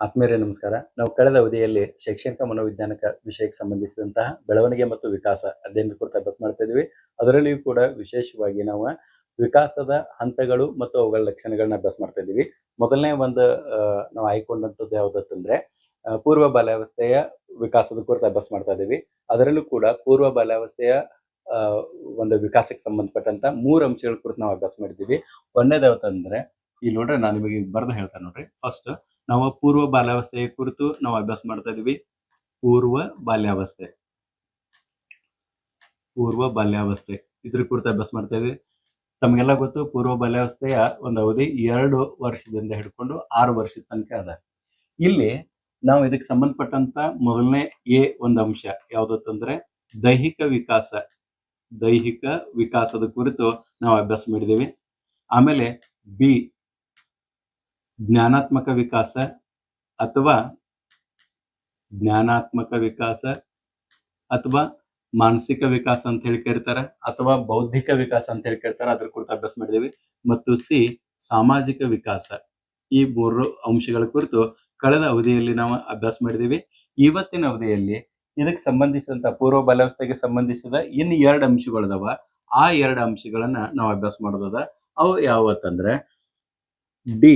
ಆತ್ಮೀಯರೇ ನಮಸ್ಕಾರ. ನಾವು ಕಳೆದ ಅವಧಿಯಲ್ಲಿ ಶೈಕ್ಷಣಿಕ ಮನೋವಿಜ್ಞಾನಕ ವಿಷಯಕ್ಕೆ ಸಂಬಂಧಿಸಿದಂತಹ ಬೆಳವಣಿಗೆ ಮತ್ತು ವಿಕಾಸ ಅಧ್ಯಯನದ ಕುರಿತು ಅಭ್ಯಾಸ ಮಾಡ್ತಾ ಇದ್ವಿ. ಅದರಲ್ಲಿಯೂ ಕೂಡ ವಿಶೇಷವಾಗಿ ನಾವು ವಿಕಾಸದ ಹಂತಗಳು ಮತ್ತು ಅವುಗಳ ಲಕ್ಷಣಗಳನ್ನ ಅಭ್ಯಾಸ ಮಾಡ್ತಾ ಇದ್ದೀವಿ. ಮೊದಲನೇ ಒಂದು ನಾವು ಆಯ್ಕೊಂಡಂಥದ್ದು ಯಾವುದಂತಂದ್ರೆ ಪೂರ್ವ ಬಾಲ್ಯಾವಸ್ಥೆಯ ವಿಕಾಸದ ಕುರಿತು ಅಭ್ಯಾಸ ಮಾಡ್ತಾ ಇದ್ದೀವಿ. ಅದರಲ್ಲೂ ಕೂಡ ಪೂರ್ವ ಬಾಲ್ಯಾವಸ್ಥೆಯ ಒಂದು ವಿಕಾಸಕ್ಕೆ ಸಂಬಂಧಪಟ್ಟಂತ 3 ಅಂಶಗಳ ಕುರಿತು ನಾವು ಅಭ್ಯಾಸ ಮಾಡಿದ್ದೀವಿ. ಒಂದನೇದು ಯಾವ್ದಂದ್ರೆ ಇಲ್ಲಿ ನೋಡ್ರಿ, ನಾನು ನಿಮಗೆ ಬರೆದು ಹೇಳ್ತೇನೆ ನೋಡ್ರಿ. ಫಸ್ಟ್ ನಾವು ಪೂರ್ವ ಬಾಲ್ಯಾವಸ್ಥೆಯ ಕುರಿತು ನಾವು ಅಭ್ಯಾಸ ಮಾಡ್ತಾ ಇದೀವಿ. ಪೂರ್ವ ಬಾಲ್ಯಾವಸ್ಥೆ ಇದ್ರ ಕುರಿತು ಅಭ್ಯಾಸ ಮಾಡ್ತಾ ಇದೀವಿ. ತಮಗೆಲ್ಲ ಗೊತ್ತು, ಪೂರ್ವ ಬಾಲ್ಯಾವಸ್ಥೆಯ ಒಂದು ಅವಧಿ 2 ವರ್ಷದಿಂದ ಹಿಡ್ಕೊಂಡು 6 ವರ್ಷದ ತನಕ ಅದ. ಇಲ್ಲಿ ನಾವು ಇದಕ್ಕೆ ಸಂಬಂಧಪಟ್ಟಂತ ಮೊದಲನೇ ಒಂದು ಅಂಶ ಯಾವ್ದಂದ್ರೆ ದೈಹಿಕ ವಿಕಾಸದ ಕುರಿತು ನಾವು ಅಭ್ಯಾಸ ಮಾಡಿದ್ದೀವಿ. ಆಮೇಲೆ ಬಿ ಜ್ಞಾನಾತ್ಮಕ ವಿಕಾಸ ಅಥವಾ ಮಾನಸಿಕ ವಿಕಾಸ ಅಂತ ಹೇಳಿ ಕರೀತಾರೆ, ಅಥವಾ ಬೌದ್ಧಿಕ ವಿಕಾಸ ಅಂತ ಹೇಳಿ ಕರೀತಾರೆ. ಅದ್ರ ಕುರಿತು ಅಭ್ಯಾಸ ಮಾಡಿದ್ದೀವಿ. ಮತ್ತು ಸಿ ಸಾಮಾಜಿಕ ವಿಕಾಸ. ಈ 3 ಅಂಶಗಳ ಕುರಿತು ಕಳೆದ ಅವಧಿಯಲ್ಲಿ ನಾವು ಅಭ್ಯಾಸ ಮಾಡಿದ್ದೀವಿ. ಇವತ್ತಿನ ಅವಧಿಯಲ್ಲಿ ಇದಕ್ಕೆ ಸಂಬಂಧಿಸಿದಂತ ಪೂರ್ವ ಬಾಲ್ಯಾವಸ್ಥೆಗೆ ಸಂಬಂಧಿಸಿದ ಇನ್ನು 2 ಅಂಶಗಳದಾವ. ಆ 2 ಅಂಶಗಳನ್ನ ನಾವು ಅಭ್ಯಾಸ ಮಾಡೋದದ. ಅವು ಯಾವತ್ತಂದ್ರೆ ಡಿ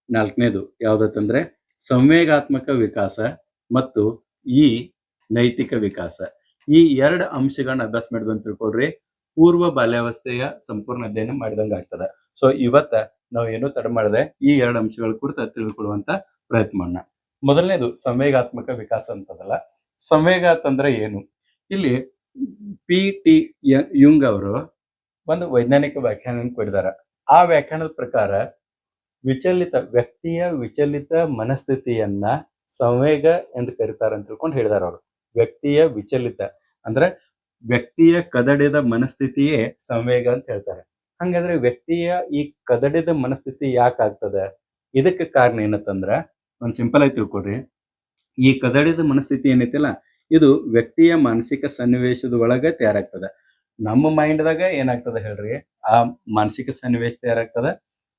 4ನೇದು ಯಾವ್ದಂದ್ರೆ ಸಂವೇಗಾತ್ಮಕ ವಿಕಾಸ ಮತ್ತು ಈ ನೈತಿಕ ವಿಕಾಸ. ಈ 2 ಅಂಶಗಳನ್ನ ಅಭ್ಯಾಸ ಮಾಡಿದ್ವಿ ಅಂತ ತಿಳ್ಕೊಳ್ರಿ, ಪೂರ್ವ ಬಾಲ್ಯಾವಸ್ಥೆಯ ಸಂಪೂರ್ಣ ಅಧ್ಯಯನ ಮಾಡಿದಂಗ ಆಗ್ತದ. ಸೊ ಇವತ್ತ ನಾವು ಏನು ತಡ ಮಾಡದೆ ಈ 2 ಅಂಶಗಳ ಕುರಿತು ತಿಳ್ಕೊಳ್ಳುವಂತ ಪ್ರಯತ್ನ ಮಾಡೋಣ. ಮೊದಲನೇದು ಸಂವೇಗಾತ್ಮಕ ವಿಕಾಸ ಅಂತದಲ್ಲ. ಸಂವೇಗ ಅಂತಂದ್ರೆ ಏನು? ಇಲ್ಲಿ ಪಿ.ಟಿ. ಯುಂಗ್ ಅವರು ಒಂದು ವೈಜ್ಞಾನಿಕ ವ್ಯಾಖ್ಯಾನ ಕೊಟ್ಟಿದ್ದಾರೆ. ಆ ವ್ಯಾಖ್ಯಾನದ ಪ್ರಕಾರ ವ್ಯಕ್ತಿಯ ವಿಚಲಿತ ಮನಸ್ಥಿತಿಯನ್ನ ಸಂವೇಗ ಎಂದು ಕರೀತಾರೆ ಅಂತ ತಿಳ್ಕೊಂಡು ಹೇಳಿದಾರೆ ಅವರು. ವ್ಯಕ್ತಿಯ ವಿಚಲಿತ ಅಂದ್ರೆ ವ್ಯಕ್ತಿಯ ಕದಡಿದ ಮನಸ್ಥಿತಿಯೇ ಸಂವೇಗ ಅಂತ ಹೇಳ್ತಾರೆ. ಹಂಗಾದ್ರೆ ವ್ಯಕ್ತಿಯ ಈ ಕದಡಿದ ಮನಸ್ಥಿತಿ ಯಾಕೆ ಆಗ್ತದೆ? ಇದಕ್ಕೆ ಕಾರಣ ಏನಂತಂದ್ರ ಒಂದ್ ಸಿಂಪಲ್ ಆಗಿ ತಿಳ್ಕೊಡ್ರಿ. ಈ ಕದಡಿದ ಮನಸ್ಥಿತಿ ಏನೈತಿಲ್ಲ, ಇದು ವ್ಯಕ್ತಿಯ ಮಾನಸಿಕ ಸನ್ನಿವೇಶದ ಒಳಗೆ ತಯಾರಾಗ್ತದೆ. ನಮ್ಮ ಮೈಂಡ್ದಾಗ ಏನಾಗ್ತದೆ ಹೇಳ್ರಿ, ಆ ಮಾನಸಿಕ ಸನ್ನಿವೇಶ ತಯಾರಾಗ್ತದೆ.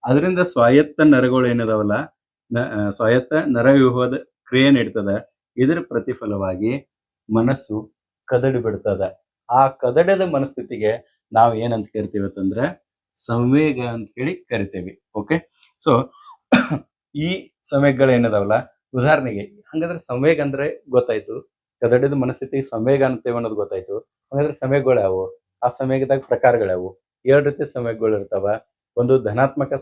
ಅದರಿಂದ ಸ್ವಾಯತ್ತ ನರಗಳು ಏನಿದಾವಲ್ಲ, ಸ್ವಾಯತ್ತ ನರವ್ಯೂಹದ ಕ್ರಿಯೆ ನಡೀತದ. ಇದರ ಪ್ರತಿಫಲವಾಗಿ ಮನಸ್ಸು ಕದಡಿ ಬಿಡ್ತದ. ಆ ಕದಡದ ಮನಸ್ಥಿತಿಗೆ ನಾವು ಏನಂತ ಕರಿತೀವಿ ಅಂತಂದ್ರೆ ಸಂವೇಗ ಅಂತ ಹೇಳಿ ಕರಿತೇವಿ. ಓಕೆ, ಸೊ ಈ ಸಂವೇಗಗಳು ಏನಿದಾವಲ್ಲ, ಉದಾಹರಣೆಗೆ ಹಂಗಾದ್ರೆ ಸಂವೇಗ ಅಂದ್ರೆ ಗೊತ್ತಾಯ್ತು, ಕದಡಿದ ಮನಸ್ಥಿತಿ ಸಂವೇಗ ಅಂತೇವೆ ಅನ್ನೋದು ಗೊತ್ತಾಯ್ತು. ಹಾಗಾದ್ರೆ ಸಂವೇಗಗಳು ಯಾವುವು? ಆ ಸಂವೇಗದಾಗ ಪ್ರಕಾರಗಳು 2 ರೀತಿ ಸಂವೇಗಗಳು ಇರ್ತಾವ. ಒಂದು ಧನಾತ್ಮಕ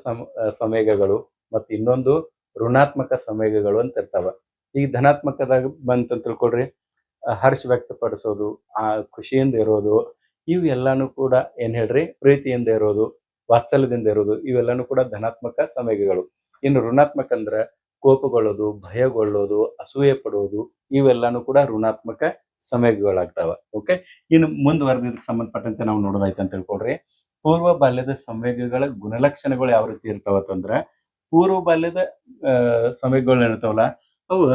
ಸಂವೇಗಗಳು ಮತ್ತು ಇನ್ನೊಂದು ಋಣಾತ್ಮಕ ಸಂವೇಗಗಳು ಅಂತ ಇರ್ತಾವ. ಈಗ ಧನಾತ್ಮಕದಾಗ ಬಂತ ತಿಳ್ಕೊಳ್ರಿ, ಹರ್ಷ ವ್ಯಕ್ತಪಡಿಸೋದು, ಆ ಖುಷಿಯಿಂದ ಇರೋದು, ಇವು ಎಲ್ಲಾನು ಕೂಡ ಏನ್ ಹೇಳ್ರಿ, ಪ್ರೀತಿಯಿಂದ ಇರೋದು, ವಾತ್ಸಲ್ಯದಿಂದ ಇರೋದು, ಇವೆಲ್ಲಾನು ಕೂಡ ಧನಾತ್ಮಕ ಸಂವೇಗಗಳು. ಇನ್ನು ಋಣಾತ್ಮಕ ಅಂದ್ರೆ ಕೋಪಗೊಳ್ಳೋದು, ಭಯಗೊಳ್ಳೋದು, ಅಸೂಯೆ ಪಡೋದು, ಇವೆಲ್ಲಾನು ಕೂಡ ಋಣಾತ್ಮಕ ಸಂವೇಗಗಳಾಗ್ತಾವ. ಓಕೆ, ಇನ್ನು ಮುಂದುವರೆದಕ್ಕೆ ಸಂಬಂಧಪಟ್ಟಂತೆ ನಾವು ನೋಡೋದಾಯ್ತು ಅಂತ ತಿಳ್ಕೊಳ್ರಿ. ಪೂರ್ವ ಬಾಲ್ಯದ ಸಂವೇಗಗಳ ಗುಣಲಕ್ಷಣಗಳು ಯಾವ ರೀತಿ ಇರ್ತಾವಂತಂದ್ರ, ಪೂರ್ವ ಬಾಲ್ಯದ ಸಂವೇಗಗಳು ಏನಿರ್ತಾವಲ್ಲ, ಅವು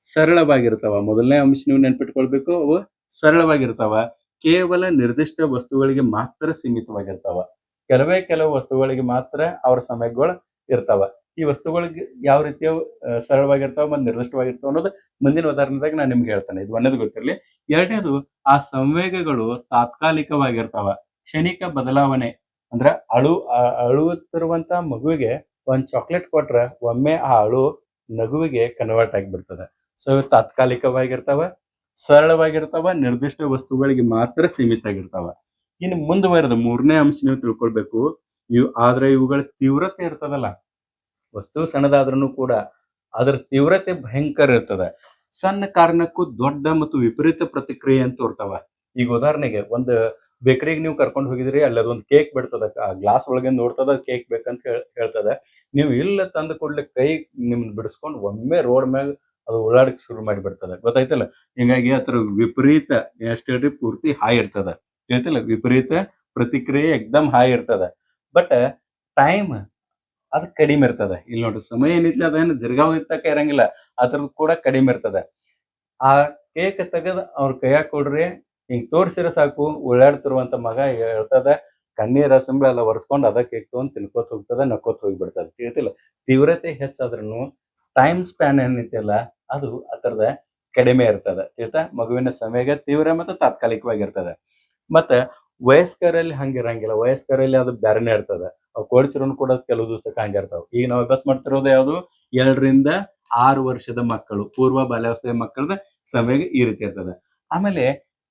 ಸರಳವಾಗಿರ್ತಾವ. ಮೊದಲನೇ ಅಂಶ ನೀವು ನೆನ್ಪಿಟ್ಕೊಳ್ಬೇಕು, ಅವು ಸರಳವಾಗಿರ್ತಾವ. ಕೇವಲ ನಿರ್ದಿಷ್ಟ ವಸ್ತುಗಳಿಗೆ ಮಾತ್ರ ಸೀಮಿತವಾಗಿರ್ತಾವ. ಕೆಲವು ವಸ್ತುಗಳಿಗೆ ಮಾತ್ರ ಅವ್ರ ಸಂವೇಗಗಳು ಇರ್ತಾವ. ಈ ವಸ್ತುಗಳಿಗೆ ಯಾವ ರೀತಿಯ ಸರಳವಾಗಿರ್ತಾವ ಮತ್ತು ನಿರ್ದಿಷ್ಟವಾಗಿರ್ತಾವ ಅನ್ನೋದು ಮುಂದಿನ ಉದಾಹರಣೆದಾಗ ನಾನು ನಿಮ್ಗೆ ಹೇಳ್ತೇನೆ. ಇದು ಒಂದೇದು ಗೊತ್ತಿರಲಿ. ಎರಡನೇದು, ಆ ಸಂವೇಗಗಳು ತಾತ್ಕಾಲಿಕವಾಗಿರ್ತಾವ. ಕ್ಷಣಿಕ ಬದಲಾವಣೆ ಅಂದ್ರೆ ಅಳುತ್ತಿರುವಂತ ಮಗುವಿಗೆ ಒಂದ್ ಚಾಕ್ಲೇಟ್ ಕೊಟ್ರ ಒಮ್ಮೆ ಆ ನಗುವಿಗೆ ಕನ್ವರ್ಟ್ ಆಗಿಬಿಡ್ತದೆ. ಸೊ ತಾತ್ಕಾಲಿಕವಾಗಿರ್ತಾವ, ಸರಳವಾಗಿರ್ತಾವ, ನಿರ್ದಿಷ್ಟ ವಸ್ತುಗಳಿಗೆ ಮಾತ್ರ ಸೀಮಿತ ಆಗಿರ್ತಾವ. ಇನ್ನು ಮುಂದುವರೆದ 3ನೇ ಅಂಶ ನೀವು ತಿಳ್ಕೊಳ್ಬೇಕು. ಆದ್ರೆ ಇವುಗಳ ತೀವ್ರತೆ ಇರ್ತದಲ್ಲ, ವಸ್ತು ಸಣ್ಣದಾದ್ರೂ ಕೂಡ ಅದರ ತೀವ್ರತೆ ಭಯಂಕರ ಇರ್ತದೆ. ಸಣ್ಣ ಕಾರಣಕ್ಕೂ ದೊಡ್ಡ ಮತ್ತು ವಿಪರೀತ ಪ್ರತಿಕ್ರಿಯೆ ಅಂತ ಇರ್ತಾವ. ಈಗ ಉದಾಹರಣೆಗೆ ಒಂದು ಬೇಕರಿಗೆ ನೀವು ಕರ್ಕೊಂಡು ಹೋಗಿದ್ರಿ, ಅಲ್ಲಿ ಅದೊಂದು ಕೇಕ್ ಬಿಡ್ತದ, ಆ ಗ್ಲಾಸ್ ಒಳಗೆ ನೋಡ್ತದ ಕೇಕ್ ಬೇಕಂತ ಹೇಳ್ತದ. ನೀವು ಇಲ್ಲ ತಂದು ಕೊಡ್ಲಿ ಕೈ ನಿಮ್ನ ಬಿಡಿಸ್ಕೊಂಡು ಒಮ್ಮೆ ರೋಡ್ ಮ್ಯಾಗ ಅದು ಓಡಾಡಕ್ ಶುರು ಮಾಡಿಬಿಡ್ತದೆ. ಗೊತ್ತಾಯ್ತಲ್ಲ? ಹಿಂಗಾಗಿ ಅದ್ರ ವಿಪರೀತ ಎಷ್ಟು ಹೇಳ್ರಿ, ಪೂರ್ತಿ ಹಾಯ್ ಇರ್ತದ. ಹೇಳ್ತಿಲ್ಲ, ವಿಪರೀತ ಪ್ರತಿಕ್ರಿಯೆ ಎಕ್ದಮ್ ಹಾಯ್ ಇರ್ತದ. ಬಟ್ ಟೈಮ್ ಅದು ಕಡಿಮೆ ಇರ್ತದೆ. ಇಲ್ಲಿ ನೋಡ್ರಿ, ಸಮಯ ಏನಿತ್ಲಿ ಅದೇನು ದೀರ್ಘಾವಧಿ ತನಕ ಇರಂಗಿಲ್ಲ, ಅದ್ರದ್ದು ಕೂಡ ಕಡಿಮೆ ಇರ್ತದೆ. ಆ ಕೇಕ್ ತೆಗೆದು ಅವ್ರ ಕೈಯಾಗ ಕೊಡ್ರಿ, ಹಿಂಗ್ ತೋರ್ಸಿರ ಸಾಕು, ಓಡಾಡ್ತಿರುವಂತ ಮಗ ಹೇಳ್ತದ, ಕಣ್ಣೀರ ಸಂಬಳ ಎಲ್ಲ ಒರೆಸ್ಕೊಂಡು ಅದ ಕೇಕ್ ತಗೊಂಡ್ ತಿನ್ಕೋತ ಹೋಗ್ತದ, ನಕ್ಕೋತ ಹೋಗ್ಬಿಡ್ತದ. ಹೇಳ್ತಿಲ್ಲ, ತೀವ್ರತೆ ಹೆಚ್ಚಾದ್ರೂ ಟೈಮ್ ಸ್ಪ್ಯಾನ್ ಏನೈತಿಲ್ಲ ಅದು ಅದರದ ಕಡಿಮೆ ಇರ್ತದ ಆಯ್ತಾ. ಮಗುವಿನ ಸಂವೇಗ ತೀವ್ರ ಮತ್ತು ತಾತ್ಕಾಲಿಕವಾಗಿರ್ತದೆ. ಮತ್ತೆ ವಯಸ್ಕರಲ್ಲಿ ಹಂಗಿರಂಗಿಲ್ಲ. ವಯಸ್ಕರಲ್ಲಿ ಅದು ಬ್ಯಾರೆನೇ ಇರ್ತದ. ಅವು ಕೋಡ್ಚಿರೋನು ಕೂಡ ಕೆಲವು ದಿವಸಕ್ಕೆ ಹಂಗಿರ್ತಾವ. ಈಗ ನಾವು ಅಭ್ಯಾಸ ಮಾಡ್ತಿರೋದು ಯಾವುದು 2ರಿಂದ 6 ವರ್ಷದ ಮಕ್ಕಳು, ಪೂರ್ವ ಬಾಲ್ಯಾವಸ್ಥೆಯ ಮಕ್ಕಳದ ಸಂವೇಗ ಈ ರೀತಿ ಇರ್ತದ. ಆಮೇಲೆ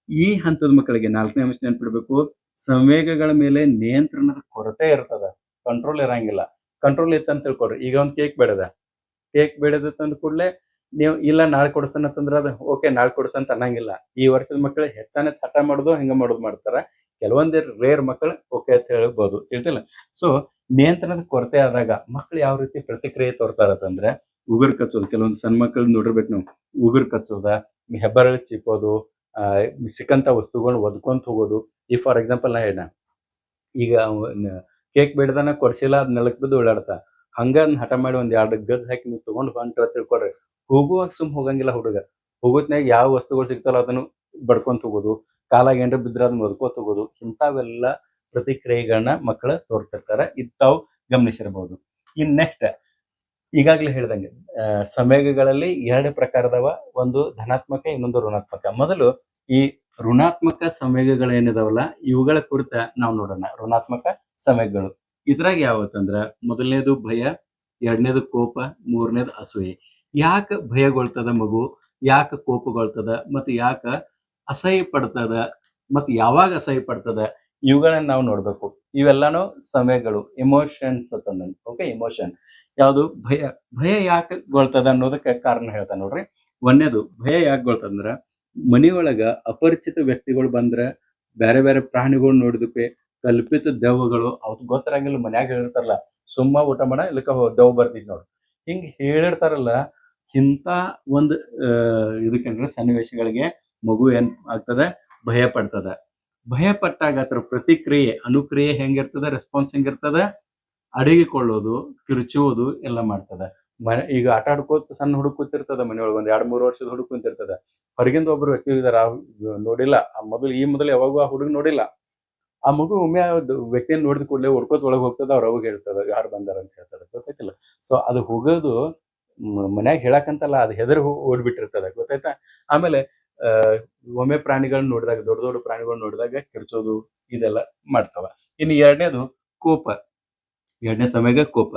ಈ ಹಂತದ ಮಕ್ಕಳಿಗೆ 4ನೇ ಅಂಶ ನೆನ್ಪಿಡ್ಬೇಕು, ಸಂವೇಗಗಳ ಮೇಲೆ ನಿಯಂತ್ರಣದ ಕೊರತೆ ಇರ್ತದ. ಕಂಟ್ರೋಲ್ ಇರಂಗಿಲ್ಲ. ಕಂಟ್ರೋಲ್ ಇತ್ತಂತ ತಿಳ್ಕೊಳ್ರಿ. ಈಗ ಒಂದ್ ಕೇಕ್ ಬೇಡದಿತ್ತು ಅಂದ ಕೂಡಲೇ ನೀವು ಇಲ್ಲ ನಾಳೆ ಕೊಡಿಸ್ತಾನ ಅಂತಂದ್ರೆ ಅದು ಓಕೆ ನಾಳೆ ಕೊಡಿಸ್ತಂತ ಅನ್ನಂಗಿಲ್ಲ. ಈ ವರ್ಷದ ಮಕ್ಕಳು ಹೆಚ್ಚಾನೆಚ್ಚ ಹಠ ಮಾಡೋದು ಹಿಂಗ ಮಾಡೋದು ಮಾಡ್ತಾರ. ಕೆಲವೊಂದೇ ರೇರ್ ಮಕ್ಕಳು ಓಕೆ ಅಂತ ಹೇಳ್ಬೋದು. ತಿಳಿತಿಲ್ಲ. ಸೊ ನಿಯಂತ್ರಣದ ಕೊರತೆ ಆದಾಗ ಮಕ್ಕಳು ಯಾವ ರೀತಿ ಪ್ರತಿಕ್ರಿಯೆ ತೋರ್ತಾರಂತಂದ್ರೆ ಉಗುರು ಕಚ್ಚೋದು. ಕೆಲವೊಂದು ಸಣ್ಣ ಮಕ್ಕಳು ನೋಡಿರ್ಬೇಕು ನಾವು. ಉಗುರು ಕಚ್ಚೋದ, ಹೆಬ್ಬರಳು ಚಿಕ್ಕೋದು, ಸಿಕ್ಕಂತ ವಸ್ತುಗಳನ್ನ ಒದ್ಕೊಂತ ಹೋಗೋದು. ಈ ಫಾರ್ ಎಕ್ಸಾಂಪಲ್ ನಾ ಹೇಳ ಈಗ ಕೇಕ್ ಬೇಡದನ ಕೊಡ್ಸಿಲ್ಲ ಅದ್ ನೆಲಕ್ ಬಿದ್ದು ಓಡಾಡ್ತಾ. ಹಂಗ ಹಠ ಮಾಡಿ ಒಂದ್ 2 ಗಜ್ ಹಾಕಿ ನೀವು ತಗೊಂಡ್ ಹೊಂಟ್ರ ತಿಳ್ಕೊಳ್ರಿ. ಹೋಗುವಾಗ ಸುಮ್ ಹೋಗಂಗಿಲ್ಲ ಹುಡುಗ. ಹೋಗೋತ್ನ್ಯಾಗ ಯಾವ ವಸ್ತುಗಳು ಸಿಗ್ತಾವಲ್ಲ ಅದನ್ನು ಬಡ್ಕೊಂತ ಹೋಗೋದು. ಕಾಲಾಗ ಏನ್ರ ಬಿದ್ರ ಅದನ್ನ ಒದ್ಕೋತ ಹೋಗೋದು. ಇಂಥವೆಲ್ಲ ಪ್ರತಿಕ್ರಿಯೆಗಳನ್ನ ಮಕ್ಕಳು ತೋರ್ತಿರ್ತಾರ. ಇದ್ ತಾವು ಗಮನಿಸಿರಬಹುದು. ಇನ್ ನೆಕ್ಸ್ಟ್ ಈಗಾಗಲೇ ಹೇಳ್ದಂಗೆ ಸಂವೇಗಗಳಲ್ಲಿ 2 ಪ್ರಕಾರದವ. ಒಂದು ಧನಾತ್ಮಕ, ಇನ್ನೊಂದು ಋಣಾತ್ಮಕ. ಮೊದಲು ಈ ಋಣಾತ್ಮಕ ಸಂವೇಗಗಳೇನಿದಾವಲ್ಲ ಇವುಗಳ ಕುರಿತ ನಾವು ನೋಡೋಣ. ಋಣಾತ್ಮಕ ಸಂವೇಗಗಳು ಇದ್ರಾಗ ಯಾವತ್ತಂದ್ರ ಮೊದಲನೇದು ಭಯ, 2ನೇದು ಕೋಪ, 3ನೇದು ಅಸೂಯೆ. ಯಾಕ ಭಯಗೊಳ್ತದ ಮಗು, ಯಾಕ ಕೋಪಗೊಳ್ತದ, ಮತ್ತು ಯಾಕ ಅಸಹ್ಯ ಪಡ್ತದ, ಮತ್ತು ಯಾವಾಗ ಅಸಹ್ಯ ಪಡ್ತದ, ಇವುಗಳನ್ನ ನಾವು ನೋಡ್ಬೇಕು. ಇವೆಲ್ಲಾನು ಸಂವೇಗಗಳು, ಎಮೋಷನ್ಸ್ ಅಂತಂದ. ಓಕೆ, ಎಮೋಷನ್ ಯಾವುದು ಭಯ. ಭಯ ಯಾಕೆ ಗೊಳ್ತದ ಅನ್ನೋದಕ್ಕೆ ಕಾರಣ ಹೇಳ್ತಾನೆ ನೋಡ್ರಿ. ಒಂದನೇದು ಭಯ ಯಾಕೆ ಗೊಳ್ತದಂದ್ರ ಮನಿಯೊಳಗ ಅಪರಿಚಿತ ವ್ಯಕ್ತಿಗಳು ಬಂದ್ರ, ಬೇರೆ ಬೇರೆ ಪ್ರಾಣಿಗಳು ನೋಡಿದಕ್ಕೆ, ಕಲ್ಪಿತ ದೆವ್ವಗಳು ಅವ್ರಿಗೆ ಗೊತ್ತಿರಂಗಿಲ್ಲ. ಮನ್ಯಾಗ ಹೇಳಿರ್ತಾರಲ್ಲ ಸುಮ್ಮ ಊಟ ಮಾಡ ಇಲ್ಲಕ ದೆವ್ವ ಬರ್ತಿದ್ ನೋಡು ಹಿಂಗ್ ಹೇಳಿರ್ತಾರಲ್ಲ. ಇಂಥ ಒಂದು ಇದಕ್ಕಂದ್ರೆ ಸನ್ನಿವೇಶಗಳಿಗೆ ಮಗು ಏನ್ ಆಗ್ತದ, ಭಯ ಪಡ್ತದ. ಭಯ ಪಟ್ಟಾಗ ಅದ್ರ ಪ್ರತಿಕ್ರಿಯೆ, ಅನುಕ್ರಿಯೆ ಹೆಂಗಿರ್ತದ, ರೆಸ್ಪಾನ್ಸ್ ಹೆಂಗಿರ್ತದ, ಅಡಗಿಕೊಳ್ಳೋದು, ಕಿರುಚುವುದು ಎಲ್ಲ ಮಾಡ್ತದ. ಈಗ ಆಟ ಆಡ್ಕೋತ ಸಣ್ಣ ಹುಡುಗ ಕೂತಿರ್ತದ ಮನೆಯೊಳಗೆ. ಒಂದ್ 2-3 ವರ್ಷದ ಹುಡುಗ ಕುಂತಿರ್ತದ. ಹೊರಗಿಂದ ಒಬ್ರು ವ್ಯಕ್ತಿ ಇದಾರ, ನೋಡಿಲ್ಲ ಈ ಮೊದಲು ಯಾವಾಗೂ ಆ ಹುಡುಗ ನೋಡಿಲ್ಲ. ಆ ಮಗು ಒಮ್ಮೆ ವ್ಯಕ್ತಿಯನ್ನು ನೋಡಿದ ಕೂಡಲೇ ಹುಡ್ಕೋತ್ ಒಳಗೆ ಹೋಗ್ತದ. ಅವ್ರ ಅವಾಗ ಹೇಳ್ತದ ಯಾರು ಬಂದಾರ ಅಂತ ಹೇಳ್ತಾರೆ. ಗೊತ್ತಾಯ್ತಿಲ್ಲ. ಸೊ ಅದು ಹೋಗೋದು ಮನ್ಯಾಗ ಹೇಳಕಂತಲ್ಲ, ಅದು ಹೆದರ್ ಓಡ್ಬಿಟ್ಟಿರ್ತದ. ಗೊತ್ತಾಯ್ತಾ. ಆಮೇಲೆ ಒಮ್ಮೆ ಪ್ರಾಣಿಗಳನ್ನ ನೋಡಿದಾಗ, ದೊಡ್ಡ ದೊಡ್ಡ ಪ್ರಾಣಿಗಳನ್ನ ನೋಡಿದಾಗ ಕಿರ್ಚೋದು ಇದೆಲ್ಲ ಮಾಡ್ತಾವ. ಇನ್ನು 2ನೇದು ಕೋಪ. 2ನೇ ಸಂವೇಗ ಕೋಪ.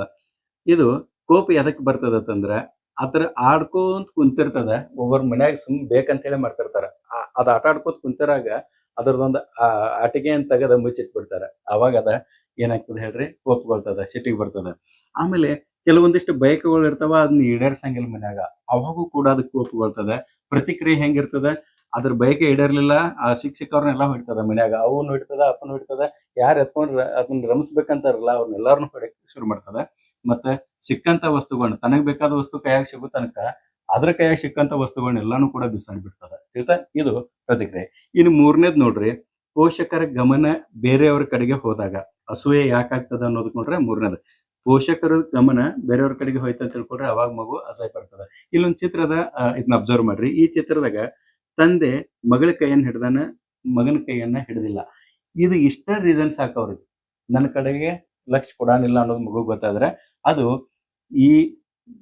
ಇದು ಕೋಪ ಎದಕ್ ಬರ್ತದತ್ತಂದ್ರ ಆತರ ಆಡ್ಕೋಂತ ಕುಂತಿರ್ತದ. ಒಬ್ಬರ ಮನ್ಯಾಗ ಸುಮ್ ಬೇಕಂತ ಹೇಳಿ ಮಾಡ್ತಿರ್ತಾರ. ಅದ್ ಆಟ ಆಡ್ಕೋತ ಕುಂತಿರಾಗ ಅದ್ರದೊಂದು ಆಟಿಕೆ ಅಂತ ತೆಗದ ಮುಚ್ಚಿಟ್ಬಿಡ್ತಾರ. ಅವಾಗ ಅದ ಏನಾಗ್ತದ ಹೇಳ್ರಿ, ಕೋಪಗೊಳ್ತದ, ಸಿಟ್ಟಿಗೆ ಬರ್ತದ. ಆಮೇಲೆ ಕೆಲವೊಂದಿಷ್ಟು ಬಯಕೆಗಳು ಇರ್ತಾವ, ಅದನ್ನ ಈಡೇರ್ಸಂಗಿಲ್ಲ ಮನ್ಯಾಗ. ಅವಾಗೂ ಕೂಡ ಅದಕ್ಕೆ ಕೋಪಗೊಳ್ತದ. ಪ್ರತಿಕ್ರಿಯೆ ಹೆಂಗಿರ್ತದ, ಅದ್ರ ಬಯಕೆ ಈಡೇರ್ಲಿಲ್ಲ ಆ ಶಿಕ್ಷಕವ್ರನ್ನೆಲ್ಲ ಹೊಡಿತದ ಮನ್ಯಾಗ. ಅವನು ಹೊಡಿತದ, ಅಪ್ಪನ ಹೊಡಿತದ. ಯಾರು ಎತ್ಕೊಂಡ್ರ ಅದನ್ನ ರಮಿಸ್ಬೇಕಂತಾರಲ್ಲ ಅವ್ರನ್ನೆಲ್ಲಾರನು ಹೊಡಕ್ ಶುರು ಮಾಡ್ತದ. ಮತ್ತೆ ಸಿಕ್ಕಂತ ವಸ್ತುಗಳನ್ನ, ತನಗ್ ಬೇಕಾದ ವಸ್ತು ಕೈಯಾಗ ಸಿಗೋ ತನಕ ಅದ್ರ ಕೈಯಾಗ ಸಿಕ್ಕಂತ ವಸ್ತುಗಳನ್ನೆಲ್ಲಾನು ಕೂಡ ಬಿಸಾಡಿ ಬಿಡ್ತದ. ಆಯ್ತಾ. ಇದು ಪ್ರತಿಕ್ರಿಯೆ. ಇನ್ನು 3ನೇದ್ ನೋಡ್ರಿ, ಪೋಷಕರ ಗಮನ ಬೇರೆಯವ್ರ ಕಡೆಗೆ ಹೋದಾಗ. ಅಸೂಯೆ ಯಾಕಾಗ್ತದ ಅನ್ನೋದಕ್ಕೆ ನೋಡ್ರೆ 3ನೇದು. ಪೋಷಕರ ಗಮನ ಬೇರೆಯವ್ರ ಕಡೆಗೆ ಹೋಯ್ತು ಅಂತ ತಿಳ್ಕೊಂಡ್ರೆ ಅವಾಗ ಮಗು ಅಸಹ್ಯ ಪಡ್ತದ. ಇಲ್ಲೊಂದ್ ಚಿತ್ರದ ಇದನ್ನ ಅಬ್ಸರ್ವ್ ಮಾಡ್ರಿ. ಈ ಚಿತ್ರದಾಗ ತಂದೆ ಮಗಳ ಕೈಯನ್ನ ಹಿಡ್ದಾನ, ಮಗನ ಕೈಯನ್ನ ಹಿಡ್ದಿಲ್ಲ. ಇದು ಇಷ್ಟ ರೀಸನ್ ಸಾಕು ಅವ್ರಿಗೆ. ನನ್ನ ಕಡೆಗೆ ಲಕ್ಷ ಕೊಡಾನಿಲ್ಲ ಅನ್ನೋದು ಮಗು ಗೊತ್ತಾದ್ರೆ ಅದು ಈ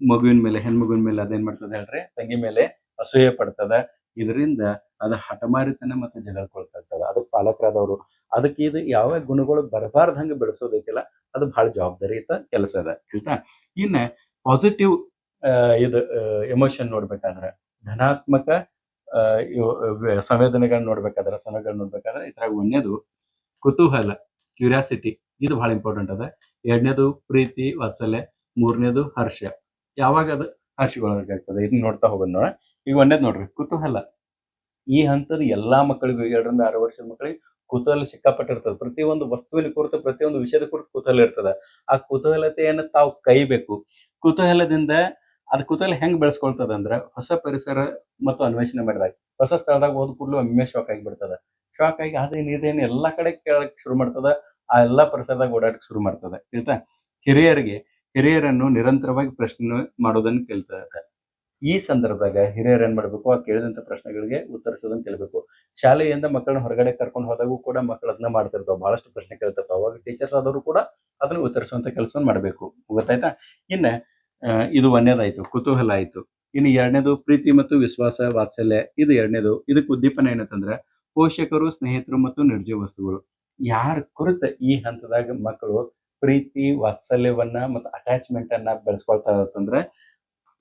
ಮಗುವಿನ ಮೇಲೆ, ಹೆಣ್ಮಗುವಿನ ಮೇಲೆ ಅದೇನ್ ಮಾಡ್ತದ ಹೇಳ್ರಿ, ತಂಗಿ ಮೇಲೆ ಅಸೂಯೆ ಪಡ್ತದ. ಇದರಿಂದ ಅದು ಹಠಮಾರಿತನ ಮತ್ತೆ ಜಗಳಕೊಳ್ತದ. ಅದಕ್ಕೆ ಪಾಲಕರಾದವರು ಅದಕ್ಕೆ ಇದು ಯಾವ ಗುಣಗಳು ಬರಬಾರ್ದಂಗ ಬೆಳೆಸೋದೈತಿಲ್ಲ, ಅದು ಬಹಳ ಜವಾಬ್ದಾರಿಯುತ ಕೆಲಸ ಅದ. ಆಯ್ತಾ. ಇನ್ನ ಪಾಸಿಟಿವ್ ಇದು ಎಮೋಷನ್ ನೋಡ್ಬೇಕಾದ್ರೆ, ಧನಾತ್ಮಕ ಸಂವೇದನೆಗಳನ್ನ ನೋಡ್ಬೇಕಾದ್ರೆ ಇದ್ರಾಗ 1ನೇದು ಕುತೂಹಲ, ಕ್ಯೂರಿಯಾಸಿಟಿ. ಇದು ಬಹಳ ಇಂಪಾರ್ಟೆಂಟ್ ಅದ. 2ನೇದು ಪ್ರೀತಿ, ವಾತ್ಸಲ್ಯ. 3ನೇದು ಹರ್ಷ. ಯಾವಾಗ ಅದು ಹರ್ಷಗೊಳಗಾಗ್ತದೆ ಇದನ್ನ ನೋಡ್ತಾ ಹೋಗೋಣ ನೋಡ. ಈಗ 1ನೇದ್ ನೋಡ್ರಿ, ಕುತೂಹಲ. ಈ ಹಂತದ ಎಲ್ಲಾ ಮಕ್ಕಳಿಗೂ, 2ರಿಂದ 6 ವರ್ಷದ ಮಕ್ಕಳಿಗೆ ಕುತೂಹಲ ಸಿಕ್ಕಾಪಟ್ಟಿರ್ತದೆ. ಪ್ರತಿಯೊಂದು ವಸ್ತುವಿನ ಕುರಿತು, ಪ್ರತಿಯೊಂದು ವಿಷಯದ ಕುರಿತು ಕುತೂಹಲ ಇರ್ತದ. ಆ ಕುತೂಹಲತೆಯನ್ನು ತಾವು ಕೈಬೇಕು. ಕುತೂಹಲದಿಂದ ಅದ್ ಕುತೂಹಲ ಹೆಂಗ್ ಬೆಳೆಸ್ಕೊಳ್ತದ ಅಂದ್ರ, ಹೊಸ ಪರಿಸರ ಮತ್ತು ಅನ್ವೇಷಣೆ ಮಾಡಿದಾಗ, ಹೊಸ ಸ್ಥಳದಾಗ ಹೋದ ಕೂಡಲೇ ಒಮ್ಮೆ ಶಾಕ್ ಆಗಿಬಿಡ್ತದ. ಶಾಕ್ ಆಗಿ ಅದೇನ್ ಇದೇನು ಎಲ್ಲಾ ಕಡೆ ಕೇಳಕ್ ಶುರು ಮಾಡ್ತದ. ಆ ಎಲ್ಲಾ ಪರಿಸರದಾಗ ಓಡಾಡಕ್ ಶುರು ಮಾಡ್ತದ. ಆಯ್ತಾ. ಹಿರಿಯರನ್ನು ನಿರಂತರವಾಗಿ ಪ್ರಶ್ನೆ ಮಾಡೋದನ್ನ ಕಲಿತದ. ಈ ಸಂದರ್ಭದಾಗ ಹಿರಿಯರು ಏನ್ ಮಾಡ್ಬೇಕು, ಆ ಕೇಳಿದಂತ ಪ್ರಶ್ನೆಗಳಿಗೆ ಉತ್ತರಿಸೋದನ್ನ ಕಲಿಬೇಕು. ಶಾಲೆಯಿಂದ ಮಕ್ಕಳನ್ನ ಹೊರಗಡೆ ಕರ್ಕೊಂಡು ಹೋದಾಗೂ ಕೂಡ ಮಕ್ಕಳು ಅದನ್ನ ಮಾಡ್ತಿರ್ತಾವ. ಬಹಳಷ್ಟು ಪ್ರಶ್ನೆ ಕೇಳ್ತಿರ್ತಾವ. ಅವಾಗ ಟೀಚರ್ಸ್ ಆದವರು ಕೂಡ ಅದನ್ನ ಉತ್ತರಿಸುವಂತ ಕೆಲಸವನ್ನ ಮಾಡ್ಬೇಕು. ಗೊತ್ತಾಯ್ತಾ. ಇನ್ನ ಇದು ಒಂದನೇದಾಯ್ತು, ಕುತೂಹಲ ಆಯ್ತು. ಇನ್ನು ಎರಡನೇದು ಪ್ರೀತಿ ಮತ್ತು ವಿಶ್ವಾಸ ವಾತ್ಸಲ್ಯ, ಇದು ಎರಡನೇದು. ಇದಕ್ಕೆ ಉದ್ದೀಪನ ಏನಂತಂದ್ರೆ ಪೋಷಕರು, ಸ್ನೇಹಿತರು ಮತ್ತು ನಿರ್ಜೀವ ವಸ್ತುಗಳು. ಯಾರ ಕುರಿತ ಈ ಹಂತದಾಗ ಮಕ್ಕಳು ಪ್ರೀತಿ ವಾತ್ಸಲ್ಯವನ್ನ ಮತ್ತು ಅಟ್ಯಾಚ್ಮೆಂಟ್ ಅನ್ನ ಬೆಳೆಸ್ಕೊಳ್ತಾ ಅಂತಂದ್ರೆ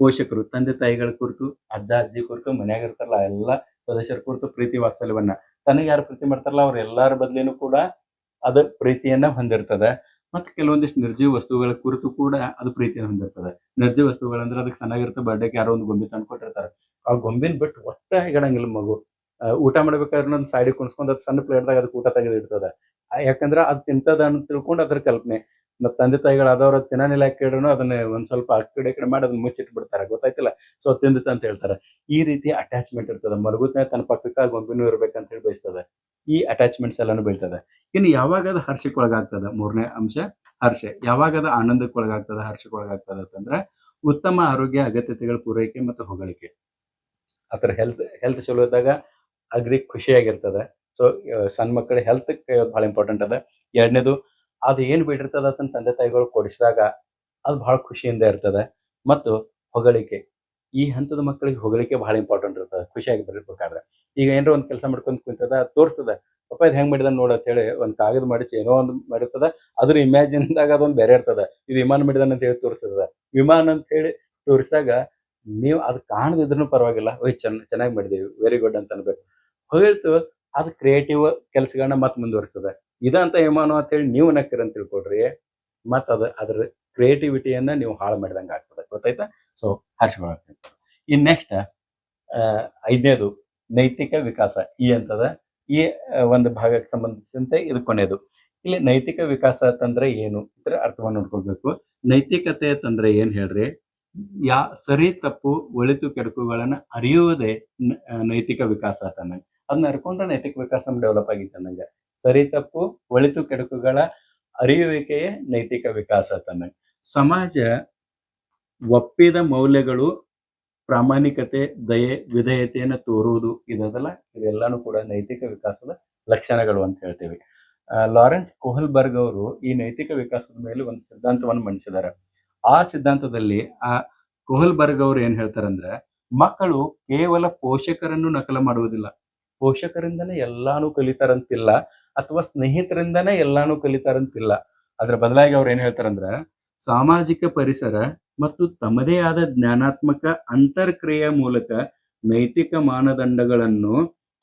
ಪೋಷಕರು, ತಂದೆ ತಾಯಿಗಳ ಕುರಿತು, ಅಜ್ಜ ಅಜ್ಜಿ ಕುರಿತು, ಮನ್ಯಾಗ ಇರ್ತಾರಲ್ಲ ಎಲ್ಲ ಸದಸ್ಯರ ಕುರಿತು ಪ್ರೀತಿ ವಾತ್ಸಲ್ಯವನ್ನ, ತನಗೆ ಯಾರು ಪ್ರೀತಿ ಮಾಡ್ತಾರಲ್ಲ ಅವ್ರ ಎಲ್ಲಾರ ಬದ್ಲಿನೂ ಕೂಡ ಅದ ಪ್ರೀತಿಯನ್ನ ಹೊಂದಿರ್ತದೆ. ಮತ್ತೆ ಕೆಲವೊಂದಿಷ್ಟು ನಿರ್ಜೀವ ವಸ್ತುಗಳ ಕುರಿತು ಕೂಡ ಅದು ಪ್ರೀತಿಯನ್ನು ಹೊಂದಿರ್ತದೆ. ನಿರ್ಜೀವ ವಸ್ತುಗಳಂದ್ರೆ ಅದಕ್ಕೆ ಚೆನ್ನಾಗಿರುತ್ತೆ, ಬರ್ಡೇಗೆ ಯಾರೋ ಒಂದು ಗೊಂಬೆ ತಂದು ಕೊಟ್ಟಿರ್ತಾರೆ, ಆ ಗೊಂಬೆನ್ ಬಿಟ್ಟು ಒಟ್ಟ ಹೇಗಣಂಗಿಲ್ಲ ಮಗು. ಊಟ ಮಾಡ್ಬೇಕಾದ್ರೆ ಒಂದು ಸೈಡಿಗೆ ಕುಣಿಸ್ಕೊಂಡು ಅದು ಸಣ್ಣ ಪ್ಲೇಟ್ದಾಗ ಅದಕ್ಕೆ ಊಟ ತೆಗೆದು ಇಡ್ತದೆ. ಯಾಕಂದ್ರೆ ಅದು ತಿಂತದ ಅಂತ ತಿಳ್ಕೊಂಡು ಅದ್ರ ಕಲ್ಪನೆ. ಮತ್ತ್ ತಂದೆ ತಾಯಿಗಳಾದವ್ರು ಅದ್ ತಿನ್ನನಿಲ್ಲ ಕೇಳಿದ್ರು ಅದನ್ನ ಒಂದ್ ಸ್ವಲ್ಪ ಆ ಕಡೆ ಈ ಕಡೆ ಮಾಡಿ ಅದನ್ನ ಮುಚ್ಚಿಟ್ಬಿಡ್ತಾರೆ, ಗೊತ್ತಾಯ್ತಿಲ್ಲ. ಸೊ ತಿಂದಿತ್ತ ಅಂತ ಹೇಳ್ತಾರೆ. ಈ ರೀತಿ ಅಟ್ಯಾಚ್ಮೆಂಟ್ ಇರ್ತದೆ. ಮಲಗುತ್ನ್ಯಾಗ ತನ್ನ ಪಕ್ಕಕ್ಕ ಆ ಗೊಂಬೆನೂ ಇರ್ಬೇಕಂತ ಹೇಳಿ ಬಯಸ್ತದೆ. ಈ ಅಟ್ಯಾಚ್ಮೆಂಟ್ಸ್ ಎಲ್ಲಾನು ಬೀಳ್ತದೆ. ಇನ್ನು ಯಾವಾಗ ಅದು ಹರ್ಷಕ್ಕೆ ಒಳಗಾಗ್ತದೆ, ಮೂರನೇ ಅಂಶ ಹರ್ಷ. ಯಾವಾಗ ಅದು ಆನಂದಕ್ಕೆ ಒಳಗಾಗ್ತದೆ, ಹರ್ಷಕ್ಕೆ ಒಳಗಾಗ್ತದೆ ಅಂತಂದ್ರೆ ಉತ್ತಮ ಆರೋಗ್ಯ, ಅಗತ್ಯತೆಗಳ ಪೂರೈಕೆ ಮತ್ತು ಹೊಗಳಿಕೆ. ಆತರ ಹೆಲ್ತ್ ಚಲೋ ಇದ್ದಾಗ ಅಗ್ರಿ ಖುಷಿಯಾಗಿರ್ತದೆ. ಸೊ ಸಣ್ಣ ಮಕ್ಕಳ ಹೆಲ್ತ್ ಬಹಳ ಇಂಪಾರ್ಟೆಂಟ್ ಅದ. ಎರಡನೇದು ಅದು ಏನ್ ಬೇಡಿರ್ತದ ಅದನ್ನ ತಂದೆ ತಾಯಿಗಳು ಕೊಡಿಸಿದಾಗ ಅದು ಬಹಳ ಖುಷಿಯಿಂದ ಇರ್ತದೆ. ಮತ್ತು ಹೊಗಳಿಕೆ, ಈ ಹಂತದ ಮಕ್ಕಳಿಗೆ ಹೊಗಳಿಕೆ ಬಹಳ ಇಂಪಾರ್ಟೆಂಟ್ ಇರ್ತದೆ ಖುಷಿಯಾಗಿ ಬರೀಬೇಕಾದ್ರೆ. ಈಗ ಏನಾರ ಒಂದ್ ಕೆಲಸ ಮಾಡ್ಕೊಂಡ್ ಕುಂತದ ತೋರ್ಸ್ತದ, ಪಪ್ಪ ಇದು ಹೆಂಗ್ ಮಾಡಿದ ನೋಡ ಅಂತ ಹೇಳಿ ಒಂದ್ ಕಾಗದ ಮಾಡಿ ಏನೋ ಒಂದು ಮಾಡಿರ್ತದ, ಅದ್ರ ಇಮ್ಯಾಜಿನ್ದಾಗ ಅದೊಂದು ಬೇರೆ ಇರ್ತದ. ಇದು ವಿಮಾನ ಮಾಡಿದಾನ ಅಂತ ಹೇಳಿ ತೋರಿಸ್ತದ. ವಿಮಾನ ಅಂತ ಹೇಳಿ ತೋರಿಸಿದಾಗ ನೀವು ಅದು ಕಾಣದಿದ್ರು ಪರವಾಗಿಲ್ಲ, ಓಯ್ ಚೆನ್ನಾಗಿ ಮಾಡಿದೀವಿ, ವೆರಿ ಗುಡ್ ಅಂತ ಅನ್ಬೇಕು. ಹೊಗಳ್ತು ಅದು ಕ್ರಿಯೇಟಿವ್ ಕೆಲಸಗಳನ್ನ ಮತ್ತೆ ಮುಂದುವರಿಸ್ತದೆ. ಇದಂತ ವಿಮಾನ ಅಂತ ಹೇಳಿ ನೀವು ನಕ್ಕಿರ ಅಂತ ತಿಳ್ಕೊಳ್ರಿ, ಮತ್ ಅದ್ರ ಕ್ರಿಯೇಟಿವಿಟಿಯನ್ನ ನೀವು ಹಾಳು ಮಾಡಿದಂಗ ಆಗ್ತದೆ, ಗೊತ್ತಾಯ್ತಾ. ಸೊ ಹರ್ಷವಾಗ್ತದೆ. ಇನ್ ನೆಕ್ಸ್ಟ್ ಐದನೇದು ನೈತಿಕ ವಿಕಾಸ. ಈ ಅಂತದ ಈ ಒಂದು ಭಾಗಕ್ಕೆ ಸಂಬಂಧಿಸಿದಂತೆ ಇದು ಕೊನೆಯದು. ಇಲ್ಲಿ ನೈತಿಕ ವಿಕಾಸ ಅಂತಂದ್ರೆ ಏನು, ಇದ್ರ ಅರ್ಥವನ್ನು ನೋಡ್ಕೊಳ್ಬೇಕು. ನೈತಿಕತೆ ಅಂತಂದ್ರೆ ಏನ್ ಹೇಳ್ರಿ, ಸರಿ ತಪ್ಪು ಒಳಿತು ಕೆಡುಕುಗಳನ್ನ ಅರಿಯುವುದೇ ನೈತಿಕ ವಿಕಾಸ ಅಂತಂದಂಗ. ಅದನ್ನ ಅರ್ಕೊಂಡ್ರೆ ನೈತಿಕ ವಿಕಾಸ ನಮ್ ಡೆವಲಪ್ ಆಗಿತ್ತು ಅನ್ನಂಗ. ಸರಿ ತಪ್ಪು ಒಳಿತು ಕೆಡುಕುಗಳ ಅರಿಯುವಿಕೆಯೇ ನೈತಿಕ ವಿಕಾಸ ಅಂತಂದಂಗ. ಸಮಾಜ ಒಪ್ಪಿದ ಮೌಲ್ಯಗಳು, ಪ್ರಾಮಾಣಿಕತೆ, ದಯೆ, ವಿಧೇಯತೆಯನ್ನು ತೋರುವುದು ಇದೆಲ್ಲ, ಇದೆಲ್ಲಾನು ಕೂಡ ನೈತಿಕ ವಿಕಾಸದ ಲಕ್ಷಣಗಳು ಅಂತ ಹೇಳ್ತೀವಿ. ಲಾರೆನ್ಸ್ ಕೋಹಲ್ಬರ್ಗ್ ಅವರು ಈ ನೈತಿಕ ವಿಕಾಸದ ಮೇಲೆ ಒಂದು ಸಿದ್ಧಾಂತವನ್ನು ಮಂಡಿಸಿದ್ದಾರೆ. ಆ ಸಿದ್ಧಾಂತದಲ್ಲಿ ಆ ಕೋಹಲ್ಬರ್ಗ್ ಅವರು ಏನ್ ಹೇಳ್ತಾರಂದ್ರೆ, ಮಕ್ಕಳು ಕೇವಲ ಪೋಷಕರನ್ನು ನಕಲು ಮಾಡುವುದಿಲ್ಲ, ಪೋಷಕರಿಂದನೇ ಎಲ್ಲಾನು ಕಲಿತಾರಂತಿಲ್ಲ, ಅಥವಾ ಸ್ನೇಹಿತರಿಂದನೇ ಎಲ್ಲಾನು ಕಲಿತಾರಂತಿಲ್ಲ. ಅದ್ರ ಬದಲಾಗಿ ಅವ್ರು ಏನ್ ಹೇಳ್ತಾರಂದ್ರ, ಸಾಮಾಜಿಕ ಪರಿಸರ ಮತ್ತು ತಮ್ಮದೇ ಆದ ಜ್ಞಾನಾತ್ಮಕ ಅಂತರ್ಕ್ರಿಯೆಯ ಮೂಲಕ ನೈತಿಕ ಮಾನದಂಡಗಳನ್ನು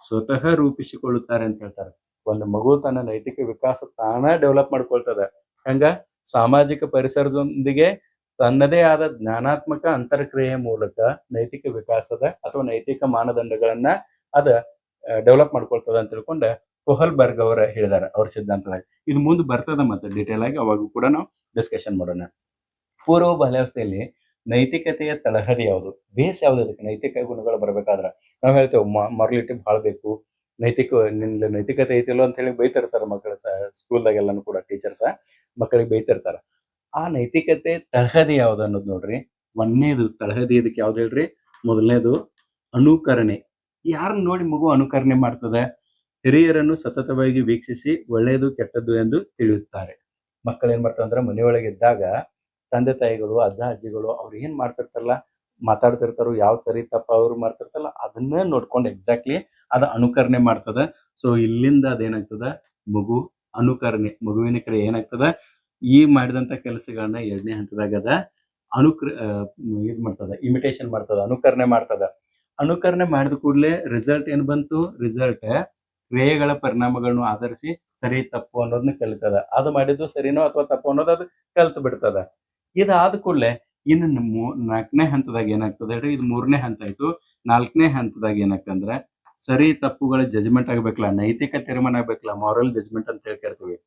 ಸ್ವತಃ ರೂಪಿಸಿಕೊಳ್ಳುತ್ತಾರೆ ಅಂತ ಹೇಳ್ತಾರೆ. ಒಂದು ಮಗು ತನ್ನ ನೈತಿಕ ವಿಕಾಸ ತಾನ ಡೆವಲಪ್ ಮಾಡ್ಕೊಳ್ತದ. ಹಂಗ ಸಾಮಾಜಿಕ ಪರಿಸರದೊಂದಿಗೆ ತನ್ನದೇ ಆದ ಜ್ಞಾನಾತ್ಮಕ ಅಂತರ್ಕ್ರಿಯೆಯ ಮೂಲಕ ನೈತಿಕ ವಿಕಾಸದ ಅಥವಾ ನೈತಿಕ ಮಾನದಂಡಗಳನ್ನ ಅದ ಡೆವಲಪ್ ಮಾಡ್ಕೊಳ್ತದ ಅಂತ ತಿಳ್ಕೊಂಡ ಕೋಹಲ್ಬರ್ಗ್ ಅವರ ಹೇಳಿದಾರೆ ಅವ್ರ ಸಿದ್ಧಾಂತದಾಗ. ಇದು ಮುಂದೆ ಬರ್ತದ ಮತ್ತೆ ಡೀಟೇಲ್ ಆಗಿ, ಅವಾಗ ಕೂಡ ನಾವು ಡಿಸ್ಕಷನ್ ಮಾಡೋಣ. ಪೂರ್ವ ಬಾಲ್ಯಾವಸ್ಥೆಯಲ್ಲಿ ನೈತಿಕತೆಯ ತಳಹದಿ ಯಾವುದು, ಬೇಸ್ ಯಾವ್ದು, ಅದಕ್ಕೆ ನೈತಿಕ ಗುಣಗಳು ಬರ್ಬೇಕಾದ್ರ ನಾವ್ ಹೇಳ್ತೇವೆ ಮಾರಲಿಟಿ ಬಹಳ ಬೇಕು, ನೈತಿಕತೆ ಐತಿಲ್ಲೋ ಅಂತ ಹೇಳಿ ಬೈತಿರ್ತಾರ ಮಕ್ಕಳ ಸ್ಕೂಲ್ದಾಗೆಲ್ಲಾನು ಕೂಡ ಟೀಚರ್ಸ ಮಕ್ಕಳಿಗೆ ಬೈತಿರ್ತಾರ. ಆ ನೈತಿಕತೆ ತಳಹದಿ ಯಾವ್ದು ಅನ್ನೋದು ನೋಡ್ರಿ. ಒಂದನೇದು ತಳಹದಿ ಇದಕ್ಕೆ ಯಾವ್ದು ಹೇಳ್ರಿ, ಮೊದಲನೇದು ಅನುಕರಣೆ. ಯಾರನ್ನ ನೋಡಿ ಮಗು ಅನುಕರಣೆ ಮಾಡ್ತದೆ, ಹಿರಿಯರನ್ನು ಸತತವಾಗಿ ವೀಕ್ಷಿಸಿ ಒಳ್ಳೆಯದು ಕೆಟ್ಟದ್ದು ಎಂದು ತಿಳಿಯುತ್ತಾರೆ. ಮಕ್ಕಳು ಏನ್ ಮಾಡ್ತಾರೆ ಅಂದ್ರೆ, ಮನೆಯೊಳಗೆ ಇದ್ದಾಗ ತಂದೆ ತಾಯಿಗಳು, ಅಜ್ಜ ಅಜ್ಜಿಗಳು ಅವ್ರು ಏನ್ ಮಾಡ್ತಿರ್ತಾರಲ್ಲ, ಮಾತಾಡ್ತಿರ್ತಾರೋ, ಯಾವ ಸರಿ ತಪ್ಪ ಅವ್ರು ಮಾಡ್ತಿರ್ತಾರಲ್ಲ, ಅದನ್ನೇ ನೋಡ್ಕೊಂಡು ಎಕ್ಸಾಕ್ಟ್ಲಿ ಅದ ಅನುಕರಣೆ ಮಾಡ್ತದ. ಸೊ ಇಲ್ಲಿಂದ ಅದೇನಾಗ್ತದ, ಮಗು ಅನುಕರಣೆ, ಮಗುವಿನ ಕಡೆ ಏನಾಗ್ತದ, ಈ ಮಾಡಿದಂತ ಕೆಲಸಗಳನ್ನ ಎರಡನೇ ಹಂತದಾಗ ಅದ ಇದ್ ಮಾಡ್ತದ, ಇಮಿಟೇಷನ್ ಮಾಡ್ತದ, ಅನುಕರಣೆ ಮಾಡ್ತದ. ಅನುಕರಣೆ ಮಾಡಿದ ಕೂಡಲೇ ರಿಸಲ್ಟ್ ಏನ್ ಬಂತು, ರಿಸಲ್ಟ್ ಕ್ರಿಯೆಗಳ ಪರಿಣಾಮಗಳನ್ನು ಆಧರಿಸಿ ಸರಿ ತಪ್ಪು ಅನ್ನೋದನ್ನ ಕಲಿತದ. ಅದು ಮಾಡಿದ್ದು ಸರಿನೋ ಅಥವಾ ತಪ್ಪು ಅನ್ನೋದು ಅದು ಕಲ್ತು ಬಿಡ್ತದ. ಇದಾದ ಕೂಡಲೇ ಇನ್ನು ನಾಲ್ಕನೇ ಹಂತದಾಗ ಏನಾಗ್ತದೆ ಹೇಳ್ರಿ, ಇದು ಮೂರನೇ ಹಂತ ಆಯ್ತು. ನಾಲ್ಕನೇ ಹಂತದಾಗ ಏನಾಗ್ತಂದ್ರೆ, ಸರಿ ತಪ್ಪುಗಳ ಜಜ್ಮೆಂಟ್ ಆಗ್ಬೇಕಲ್ಲ, ನೈತಿಕ ತೀರ್ಮಾನ ಆಗ್ಬೇಕಲ್ಲ, ಮಾರಲ್ ಜಜ್ಮೆಂಟ್ ಅಂತ ಹೇಳ್ಕರ್ತೀವಿ.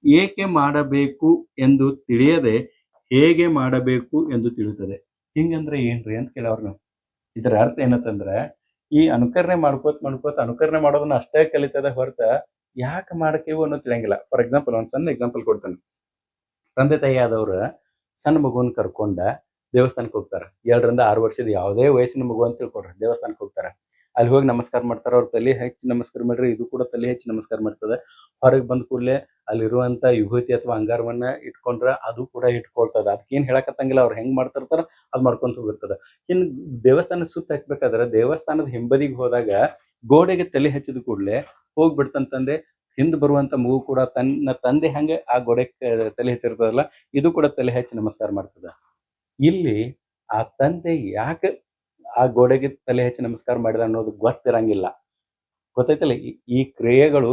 ಏಕೆ ಮಾಡಬೇಕು ಎಂದು ತಿಳಿಯದೆ ಹೇಗೆ ಮಾಡಬೇಕು ಎಂದು ತಿಳಿಯುತ್ತದೆ. ಹಿಂಗಂದ್ರೆ ಏನ್ರಿ ಅಂತ ಕೇಳವ್ರನ್ನ. ಇದರ ಅರ್ಥ ಏನಂತಂದ್ರೆ, ಈ ಅನುಕರಣೆ ಮಾಡ್ಕೋತ ಅನುಕರಣೆ ಮಾಡೋದನ್ನ ಅಷ್ಟೇ ಕಲಿತದ ಹೊರತ ಯಾಕೆ ಮಾಡಕೇವು ಅನ್ನೋದು ತಿಳಿಯಂಗಿಲ್ಲ. ಫಾರ್ ಎಕ್ಸಾಂಪಲ್ ಒಂದ್ ಸಣ್ಣ ಎಕ್ಸಾಂಪಲ್ ಕೊಡ್ತೇನೆ. ತಂದೆ ತಾಯಿ ಆದವ್ರ ಸಣ್ಣ ಮಗುವನ್ನ ಕರ್ಕೊಂಡ ದೇವಸ್ಥಾನಕ್ಕೆ ಹೋಗ್ತಾರ. 2 ರಿಂದ 6 ವರ್ಷದ ಯಾವುದೇ ವಯಸ್ಸಿನ ಮಗು ಅಂತ ತಿಳ್ಕೊಡ್ರಿ, ದೇವಸ್ಥಾನಕ್ಕೆ ಹೋಗ್ತಾರ. ಅಲ್ಲಿ ಹೋಗಿ ನಮಸ್ಕಾರ ಮಾಡ್ತಾರ, ಅವ್ರ ತಲೆ ಹೆಚ್ಚಿ ನಮಸ್ಕಾರ ಮಾಡ್ರಿ, ಇದು ಕೂಡ ತಲೆ ಹೆಚ್ಚಿ ನಮಸ್ಕಾರ ಮಾಡ್ತದೆ. ಹೊರಗೆ ಬಂದ ಕೂಡಲೇ ಅಲ್ಲಿರುವಂತ ವಿಭೂತಿ ಅಥವಾ ಅಂಗಾರವನ್ನ ಇಟ್ಕೊಂಡ್ರ ಅದು ಕೂಡ ಇಟ್ಕೊಳ್ತದ. ಅದಕ್ಕೇನ್ ಹೇಳಕತ್ತಂಗಿಲ್ಲ, ಅವ್ರು ಹೆಂಗ್ ಮಾಡ್ತಿರ್ತಾರ ಅದ್ ಮಾಡ್ಕೊಂತ ಹೋಗಿರ್ತದ. ಇನ್ ದೇವಸ್ಥಾನ ಸುತ್ತ ಹಾಕ್ಬೇಕಾದ್ರೆ ದೇವಸ್ಥಾನದ ಹಿಂಬದಿಗೆ ಹೋದಾಗ ಗೋಡೆಗೆ ತಲೆ ಹಚ್ಚಿದ ಕೂಡಲೇ ಹೋಗ್ಬಿಡ್ತಂತಂದೆ. ಹಿಂದ್ ಬರುವಂತ ಮಗು ಕೂಡ ತನ್ನ ತಂದೆ ಹಂಗೆ ಆ ಗೋಡೆ ತಲೆ ಹಚ್ಚಿರ್ತದಲ್ಲ, ಇದು ಕೂಡ ತಲೆ ಹಚ್ಚಿ ನಮಸ್ಕಾರ ಮಾಡ್ತದ. ಇಲ್ಲಿ ಆ ತಂದೆ ಯಾಕೆ ಆ ಗೋಡೆಗೆ ತಲೆ ಹಚ್ಚಿ ನಮಸ್ಕಾರ ಮಾಡಿದ ಅನ್ನೋದು ಗೊತ್ತಿರಂಗಿಲ್ಲ. ಗೊತ್ತೈತಲ್ಲ, ಈ ಕ್ರಿಯೆಗಳು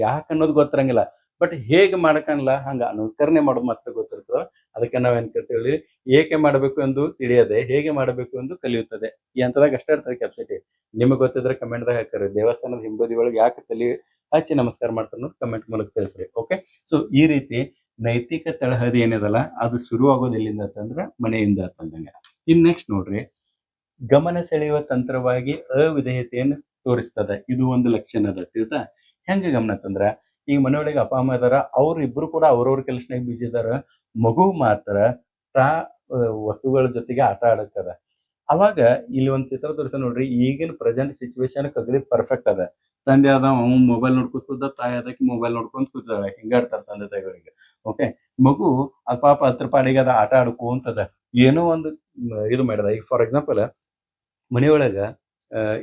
ಯಾಕೆ ಅನ್ನೋದು ಗೊತ್ತಿರಂಗಿಲ್ಲ. ಬಟ್ ಹೇಗೆ ಮಾಡಕಲ್ಲ ಹಂಗ ಅನುಕರಣೆ ಮಾಡೋದು ಮಾತ್ರ ಗೊತ್ತಿರ್ತದೆ. ಅದಕ್ಕೆ ನಾವೇನ್ ಕೇಳ್ತೀವಿ, ಏಕೆ ಮಾಡಬೇಕು ಎಂದು ತಿಳಿಯದೆ ಹೇಗೆ ಮಾಡಬೇಕು ಎಂದು ಕಲಿಯುತ್ತದೆ. ಈ ಹಂತದಾಗ ಅಷ್ಟೇ ಇರ್ತದೆ ಕೆಪಾಸಿಟಿ. ನಿಮಗೆ ಗೊತ್ತಿದ್ರೆ ಕಮೆಂಟ್ದಾಗ ಹಾಕಿರಿ. ದೇವಸ್ಥಾನದ ಹಿಂಬದಿ ಒಳಗೆ ಯಾಕೆ ತಲೆ ಹಚ್ಚಿ ನಮಸ್ಕಾರ ಮಾಡ್ತಾರೆ ಅನ್ನೋದು ಕಮೆಂಟ್ ಮೂಲಕ ತಿಳಿಸ್ರಿ. ಓಕೆ, ಸೊ ಈ ರೀತಿ ನೈತಿಕ ತಳಹದಿ ಏನಿದಲ್ಲ ಅದು ಶುರುವಾಗೋದು ಎಲ್ಲಿಂದ ಅಂತಂದ್ರೆ ಮನೆಯಿಂದ ಅಂತಂದಂಗೆ. ಇನ್ ನೆಕ್ಸ್ಟ್ ನೋಡ್ರಿ, ಗಮನ ಸೆಳೆಯುವ ತಂತ್ರವಾಗಿ ಅವಿಧೇಯತೆಯನ್ನು ತೋರಿಸ್ತದೆ. ಇದು ಒಂದು ಲಕ್ಷಣ ಅದ ತಿಳ್ತಾ. ಹೆಂಗ ಗಮನ ಅಂತಂದ್ರ, ಈಗ ಮನೆಯೊಳಗೆ ಅಪ್ಪ ಅಮ್ಮ ಇದಾರ, ಅವ್ರು ಇಬ್ರು ಕೂಡ ಅವ್ರವ್ರ ಕೆಲಸನಾಗ ಬಿಜಿ ಇದಾರ. ಮಗು ಮಾತ್ರ ತಾ ವಸ್ತುಗಳ ಜೊತೆಗೆ ಆಟ ಆಡಕ್ಕದ. ಅವಾಗ ಇಲ್ಲಿ ಒಂದು ಚಿತ್ರ ತೋರಿಸ ನೋಡ್ರಿ. ಈಗಿನ ಪ್ರೆಸೆಂಟ್ ಸಿಚುವೇಶನ್ ಅಗದಿ ಪರ್ಫೆಕ್ಟ್ ಅದ. ತಂದೆ ಆದ ಅವ್ನು ಮೊಬೈಲ್ ನೋಡ್ಕೊತ ಕೂತ, ತಾಯಿ ಅದಕ್ಕೆ ಮೊಬೈಲ್ ನೋಡ್ಕೊಂತ ಕೂತಾಳ. ಹಿಂಗಾಡ್ತಾರ ತಂದೆ ತಾಯಿಗಳಿಗೆ. ಓಕೆ, ಮಗು ಅದ್ ಪಾಪ ಹತ್ರ ಪಾಡಿಗೆ ಅದ ಆಟ ಆಡ್ಕೊಂತದ. ಏನೋ ಒಂದು ಇದು ಮಾಡಿದ. ಈಗ ಫಾರ್ ಎಕ್ಸಾಂಪಲ್ ಮನೆಯೊಳಗ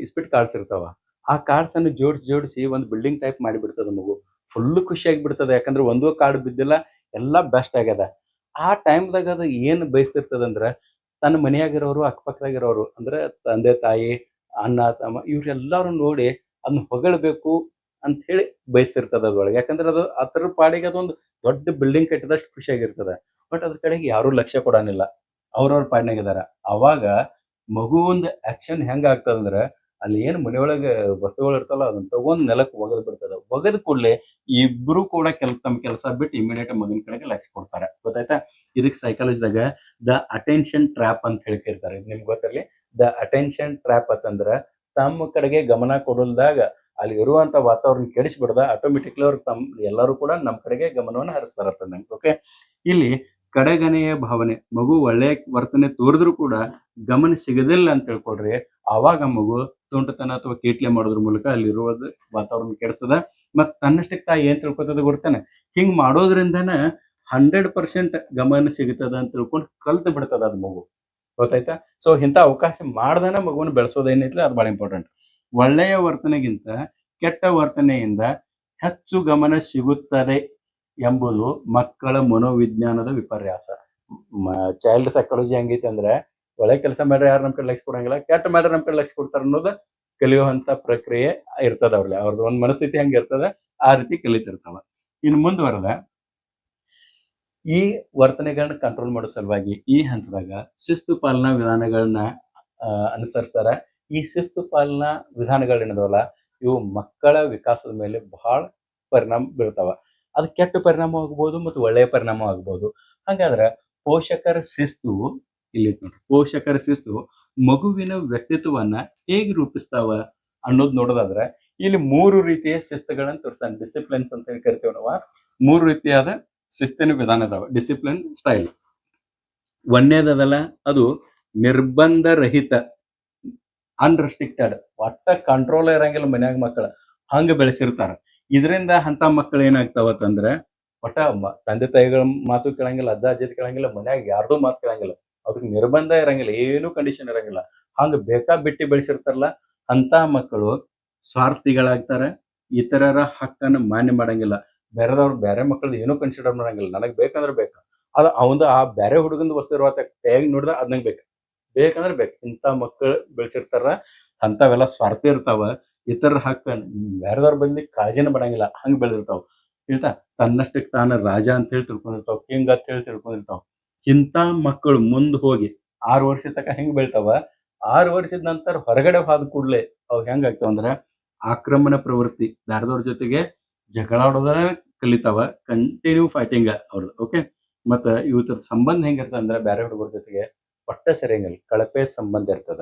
ಇಸ್ಪಿಟ್ ಕಾರ್ಡ್ಸ್ ಇರ್ತಾವ. ಆ ಕಾರ್ಡ್ಸ್ ಅನ್ನು ಜೋಡಿಸಿ ಒಂದು ಬಿಲ್ಡಿಂಗ್ ಟೈಪ್ ಮಾಡಿಬಿಡ್ತದ ಮಗು. ಫುಲ್ ಖುಷಿಯಾಗಿ ಬಿಡ್ತದ. ಯಾಕಂದ್ರೆ ಒಂದೂ ಕಾರ್ಡ್ ಬಿದ್ದಿಲ್ಲ, ಎಲ್ಲಾ ಬೆಸ್ಟ್ ಆಗ್ಯದ. ಆ ಟೈಮ್ದಾಗ ಅದು ಏನ್ ಬಯಸ್ತಿರ್ತದಂದ್ರ, ತನ್ನ ಮನೆಯಾಗಿರೋರು ಅಕ್ಕಪಕ್ಕದಾಗಿರೋರು ಅಂದ್ರೆ ತಂದೆ ತಾಯಿ ಅಣ್ಣ ತಮ್ಮ ಇವ್ರೆಲ್ಲಾರು ನೋಡಿ ಅದನ್ನ ಹೊಗಳಬೇಕು ಅಂತ ಹೇಳಿ ಬಯಸ್ತಿರ್ತದ ಅದ್ರೊಳಗೆ. ಯಾಕಂದ್ರೆ ಅದು ಅದ್ರ ಪಾಡಿಗೆ ಅದೊಂದು ದೊಡ್ಡ ಬಿಲ್ಡಿಂಗ್ ಕಟ್ಟಿದಷ್ಟು ಖುಷಿಯಾಗಿರ್ತದ. ಬಟ್ ಅದ್ರ ಕಡೆಗೆ ಯಾರು ಲಕ್ಷ್ಯ ಕೊಡಾನಿಲ್ಲ, ಅವ್ರವ್ರ ಪಾಡ್ನಾಗಿದಾರ. ಅವಾಗ ಮಗುವಿಂದ ಆಕ್ಷನ್ ಹೆಂಗ ಆಗ್ತದಂದ್ರ, ಅಲ್ಲಿ ಏನ್ ಮನೆಯೊಳಗೆ ವಸ್ತುಗಳು ಇರ್ತಲ್ಲ ಅದನ್ನ ತಗೊಂಡ್ ನೆಲಕ್ಕೆ ಒಗದ್ ಬಿಡ್ತದ. ಒಗದ್ ಕೂಡಲೇ ಇಬ್ರು ಕೂಡ ತಮ್ಮ ಕೆಲಸ ಬಿಟ್ಟು ಇಮಿಡಿಯೇಟ್ ಮಗನ ಕಡೆಗೆ ಲಕ್ಷ್ಯ ಕೊಡ್ತಾರೆ. ಗೊತ್ತಾಯ್ತಾ? ಇದಕ್ಕೆ ಸೈಕಾಲಜಿದಾಗ ದ ಅಟೆನ್ಷನ್ ಟ್ರ್ಯಾಪ್ ಅಂತ ಹೇಳ್ತಿರ್ತಾರೆ. ನಿಮ್ಗೆ ಗೊತ್ತಿರಲಿ, ದ ಅಟೆನ್ಷನ್ ಟ್ರ್ಯಾಪ್ ಅಂತಂದ್ರ ತಮ್ಮ ಕಡೆಗೆ ಗಮನ ಕೊಡಲ್ದಾಗ ಅಲ್ಲಿ ಇರುವಂತ ವಾತಾವರಣ ಕೆಡಿಸ್ಬಿಡ್ದ ಆಟೋಮೆಟಿಕ್ಲಿ ಅವ್ರು ಎಲ್ಲರೂ ಕೂಡ ನಮ್ಮ ಕಡೆಗೆ ಗಮನವನ್ನು ಹರಿಸ್ತಾರ. ಓಕೆ, ಇಲ್ಲಿ ಕಡೆಗನೆಯ ಭಾವನೆ, ಮಗು ಒಳ್ಳೆಯ ವರ್ತನೆ ತೋರಿದ್ರು ಕೂಡ ಗಮನ ಸಿಗದಿಲ್ಲ ಅಂತ ತಿಳ್ಕೊಡ್ರಿ. ಆವಾಗ ಮಗು ತುಂಟತನ ಅಥವಾ ಕೀಟ್ಲೆ ಮಾಡೋದ್ರ ಮೂಲಕ ಅಲ್ಲಿರುವುದು ವಾತಾವರಣ ಕೆಡಿಸ್ತದ. ಮತ್ ತನ್ನಷ್ಟಕ್ಕೆ ತಾಯಿ ಏನ್ ತಿಳ್ಕೊತದ ಗೊತ್ತಾನೆ, ಹಿಂಗ್ ಮಾಡೋದ್ರಿಂದನ 100% ಗಮನ ಸಿಗುತ್ತದ ಅಂತ ತಿಳ್ಕೊಂಡು ಕಲ್ತು ಬಿಡ್ತದ ಅದ್ ಮಗು. ಗೊತ್ತಾಯ್ತಾ? ಸೊ ಇಂಥ ಅವಕಾಶ ಮಾಡ್ದನ ಮಗುವನ್ನು ಬೆಳೆಸೋದೇನೈತ್ಲಿ ಅದು ಬಹಳ ಇಂಪಾರ್ಟೆಂಟ್. ಒಳ್ಳೆಯ ವರ್ತನೆಗಿಂತ ಕೆಟ್ಟ ವರ್ತನೆಯಿಂದ ಹೆಚ್ಚು ಗಮನ ಸಿಗುತ್ತದೆ ಎಂಬುದು ಮಕ್ಕಳ ಮನೋವಿಜ್ಞಾನದ ವಿಪರ್ಯಾಸ. ಚೈಲ್ಡ್ ಸೈಕಾಲಜಿ ಹೆಂಗೈತಿ ಅಂದ್ರೆ, ಒಳ್ಳೆ ಕೆಲಸ ಮಾಡ್ರೆ ಯಾರು ನಮ್ ಕಡೆ ಲಕ್ಷ್ಯ ಕೊಡಂಗಿಲ್ಲ, ಕೆಟ್ಟ ಮಾಡ್ರೆ ನಮ್ ಕಡೆ ಲಕ್ಷ್ಯ ಕೊಡ್ತಾರ ಅನ್ನೋದು ಕಲಿಯುವಂತ ಪ್ರಕ್ರಿಯೆ ಇರ್ತದ ಅವ್ರಲ್ಲಿ. ಅವ್ರದ್ದು ಒಂದ್ ಮನಸ್ಥಿತಿ ಹೆಂಗ ಇರ್ತದ ಆ ರೀತಿ ಕಲಿತಿರ್ತಾವ. ಇನ್ನು ಮುಂದುವರೆದ ಈ ವರ್ತನೆಗಳನ್ನ ಕಂಟ್ರೋಲ್ ಮಾಡೋ ಸಲುವಾಗಿ ಈ ಹಂತದಾಗ ಶಿಸ್ತು ಪಾಲನಾ ವಿಧಾನಗಳನ್ನ ಅನುಸರಿಸ್ತಾರ. ಈ ಶಿಸ್ತು ಪಾಲನಾ ವಿಧಾನಗಳೇನದವಲ್ಲ, ಇವು ಮಕ್ಕಳ ವಿಕಾಸದ ಮೇಲೆ ಬಹಳ ಪರಿಣಾಮ ಬೀಳ್ತಾವ. ಅದು ಕೆಟ್ಟ ಪರಿಣಾಮ ಆಗ್ಬೋದು ಮತ್ತು ಒಳ್ಳೆಯ ಪರಿಣಾಮ ಆಗ್ಬೋದು. ಹಾಗಾದ್ರೆ ಪೋಷಕರ ಶಿಸ್ತು ಇಲ್ಲಿ ನೋಡ್ರಿ, ಪೋಷಕರ ಶಿಸ್ತು ಮಗುವಿನ ವ್ಯಕ್ತಿತ್ವವನ್ನ ಹೇಗೆ ರೂಪಿಸ್ತಾವ ಅನ್ನೋದು ನೋಡೋದಾದ್ರೆ, ಇಲ್ಲಿ 3 ರೀತಿಯ ಶಿಸ್ತುಗಳನ್ನ ತೋರಿಸ್ತಾನೆ. ಡಿಸಿಪ್ಲಿನ್ಸ್ ಅಂತ ಹೇಳಿ ಕರಿತೀವಿ ನಾವು. 3 ರೀತಿಯಾದ ಶಿಸ್ತಿನ ವಿಧಾನ ಇದಾವ, ಡಿಸಿಪ್ಲಿನ್ ಸ್ಟೈಲ್. ಒಂದನೇದಲ್ಲ, ಅದು ನಿರ್ಬಂಧ ರಹಿತ, ಅನ್ರೆಸ್ಟ್ರಿಕ್ಟೆಡ್, ಒಟ್ಟ ಕಂಟ್ರೋಲ್ ಇರಂಗಿಲ್ಲ ಮನ್ಯಾಗ ಮಕ್ಕಳ ಹಂಗ ಬೆಳೆಸಿರ್ತಾರ. ಇದರಿಂದ ಅಂತ ಮಕ್ಕಳು ಏನಾಗ್ತಾವತ್ತಂದ್ರೆ, ಒಟ್ಟ ತಂದೆ ತಾಯಿಗಳ ಮಾತು ಕೇಳಂಗಿಲ್ಲ, ಅಜ್ಜ ಅಜ್ಜಿ ಕೇಳಂಗಿಲ್ಲ, ಮನ್ಯಾಗ ಯಾರ್ದು ಮಾತು ಕೇಳಂಗಿಲ್ಲ, ಅದಕ್ಕೆ ನಿರ್ಬಂಧ ಇರಂಗಿಲ್ಲ, ಏನು ಕಂಡೀಷನ್ ಇರಂಗಿಲ್ಲ. ಹಂಗ ಬೇಕಾ ಬಿಟ್ಟು ಬೆಳೆಸಿರ್ತಾರಲ್ಲ, ಅಂತ ಮಕ್ಕಳು ಸ್ವಾರ್ಥಿಗಳಾಗ್ತಾರೆ. ಇತರರ ಹಕ್ಕನ್ನು ಮಾನ್ಯ ಮಾಡಂಗಿಲ್ಲ. ಬೇರೆದವ್ರು ಬೇರೆ ಮಕ್ಕಳದ್ದು ಏನೂ ಕನ್ಸಿಡರ್ ಮಾಡಂಗಿಲ್ಲ. ನನಗ್ ಬೇಕಂದ್ರೆ ಬೇಕು, ಅದು ಅವಂದು ಆ ಬೇರೆ ಹುಡುಗಂದು ವಸ್ತು ಇರುವಂತ ಕೈಯಾಗಿ ನೋಡಿದ್ರೆ ಅದ್ನಂಗ್ ಬೇಕು, ಬೇಕಂದ್ರೆ ಬೇಕು. ಇಂಥ ಮಕ್ಕಳು ಬೆಳೆಸಿರ್ತಾರ. ಅಂತವೆಲ್ಲ ಸ್ವಾರ್ಥ ಇರ್ತಾವ. ಇತರ ಹಕ್ಕ ಬೇರೆದವ್ರ ಬಂದು ಕಾಳಜಿನ ಪಡಂಗಿಲ್ಲ, ಹಂಗ್ ಬೆಳೆದಿರ್ತಾವ. ಆಯ್ತಾ? ತನ್ನಷ್ಟಕ್ಕೆ ತಾನ ರಾಜ ಅಂತ ಹೇಳಿ ತಿಳ್ಕೊಂಡಿರ್ತಾವ, ಕಿಂಗ್ ಅಂತ ಹೇಳಿ ತಿಳ್ಕೊಂಡಿರ್ತಾವ. ಇಂಥ ಮಕ್ಕಳು ಮುಂದ್ ಹೋಗಿ 6 ವರ್ಷ ತನಕ ಹೆಂಗ್ ಬೆಳ್ತಾವ, 6 ವರ್ಷದ ನಂತರ ಹೊರಗಡೆ ಹೋದ ಕೂಡ್ಲೆ ಅವ್ ಹೆಂಗ್ ಆಗ್ತಾವ ಅಂದ್ರೆ, ಆಕ್ರಮಣ ಪ್ರವೃತ್ತಿ, ಬೇರೆದವ್ರ ಜೊತೆಗೆ ಜಗಳಾಡೋದನ್ನ ಕಲಿತಾವ. ಕಂಟಿನ್ಯೂ ಫೈಟಿಂಗ್ ಅವ್ರದ್ದು. ಓಕೆ, ಮತ್ತ ಇವತ್ತರ ಸಂಬಂಧ ಹೆಂಗಿರ್ತದ ಅಂದ್ರೆ, ಬೇರೆ ಹುಡುಗರ ಜೊತೆಗೆ ಒಟ್ಟ ಸರಿಯಂಗಿಲ್ಲ, ಕಳಪೆ ಸಂಬಂಧ ಇರ್ತದ.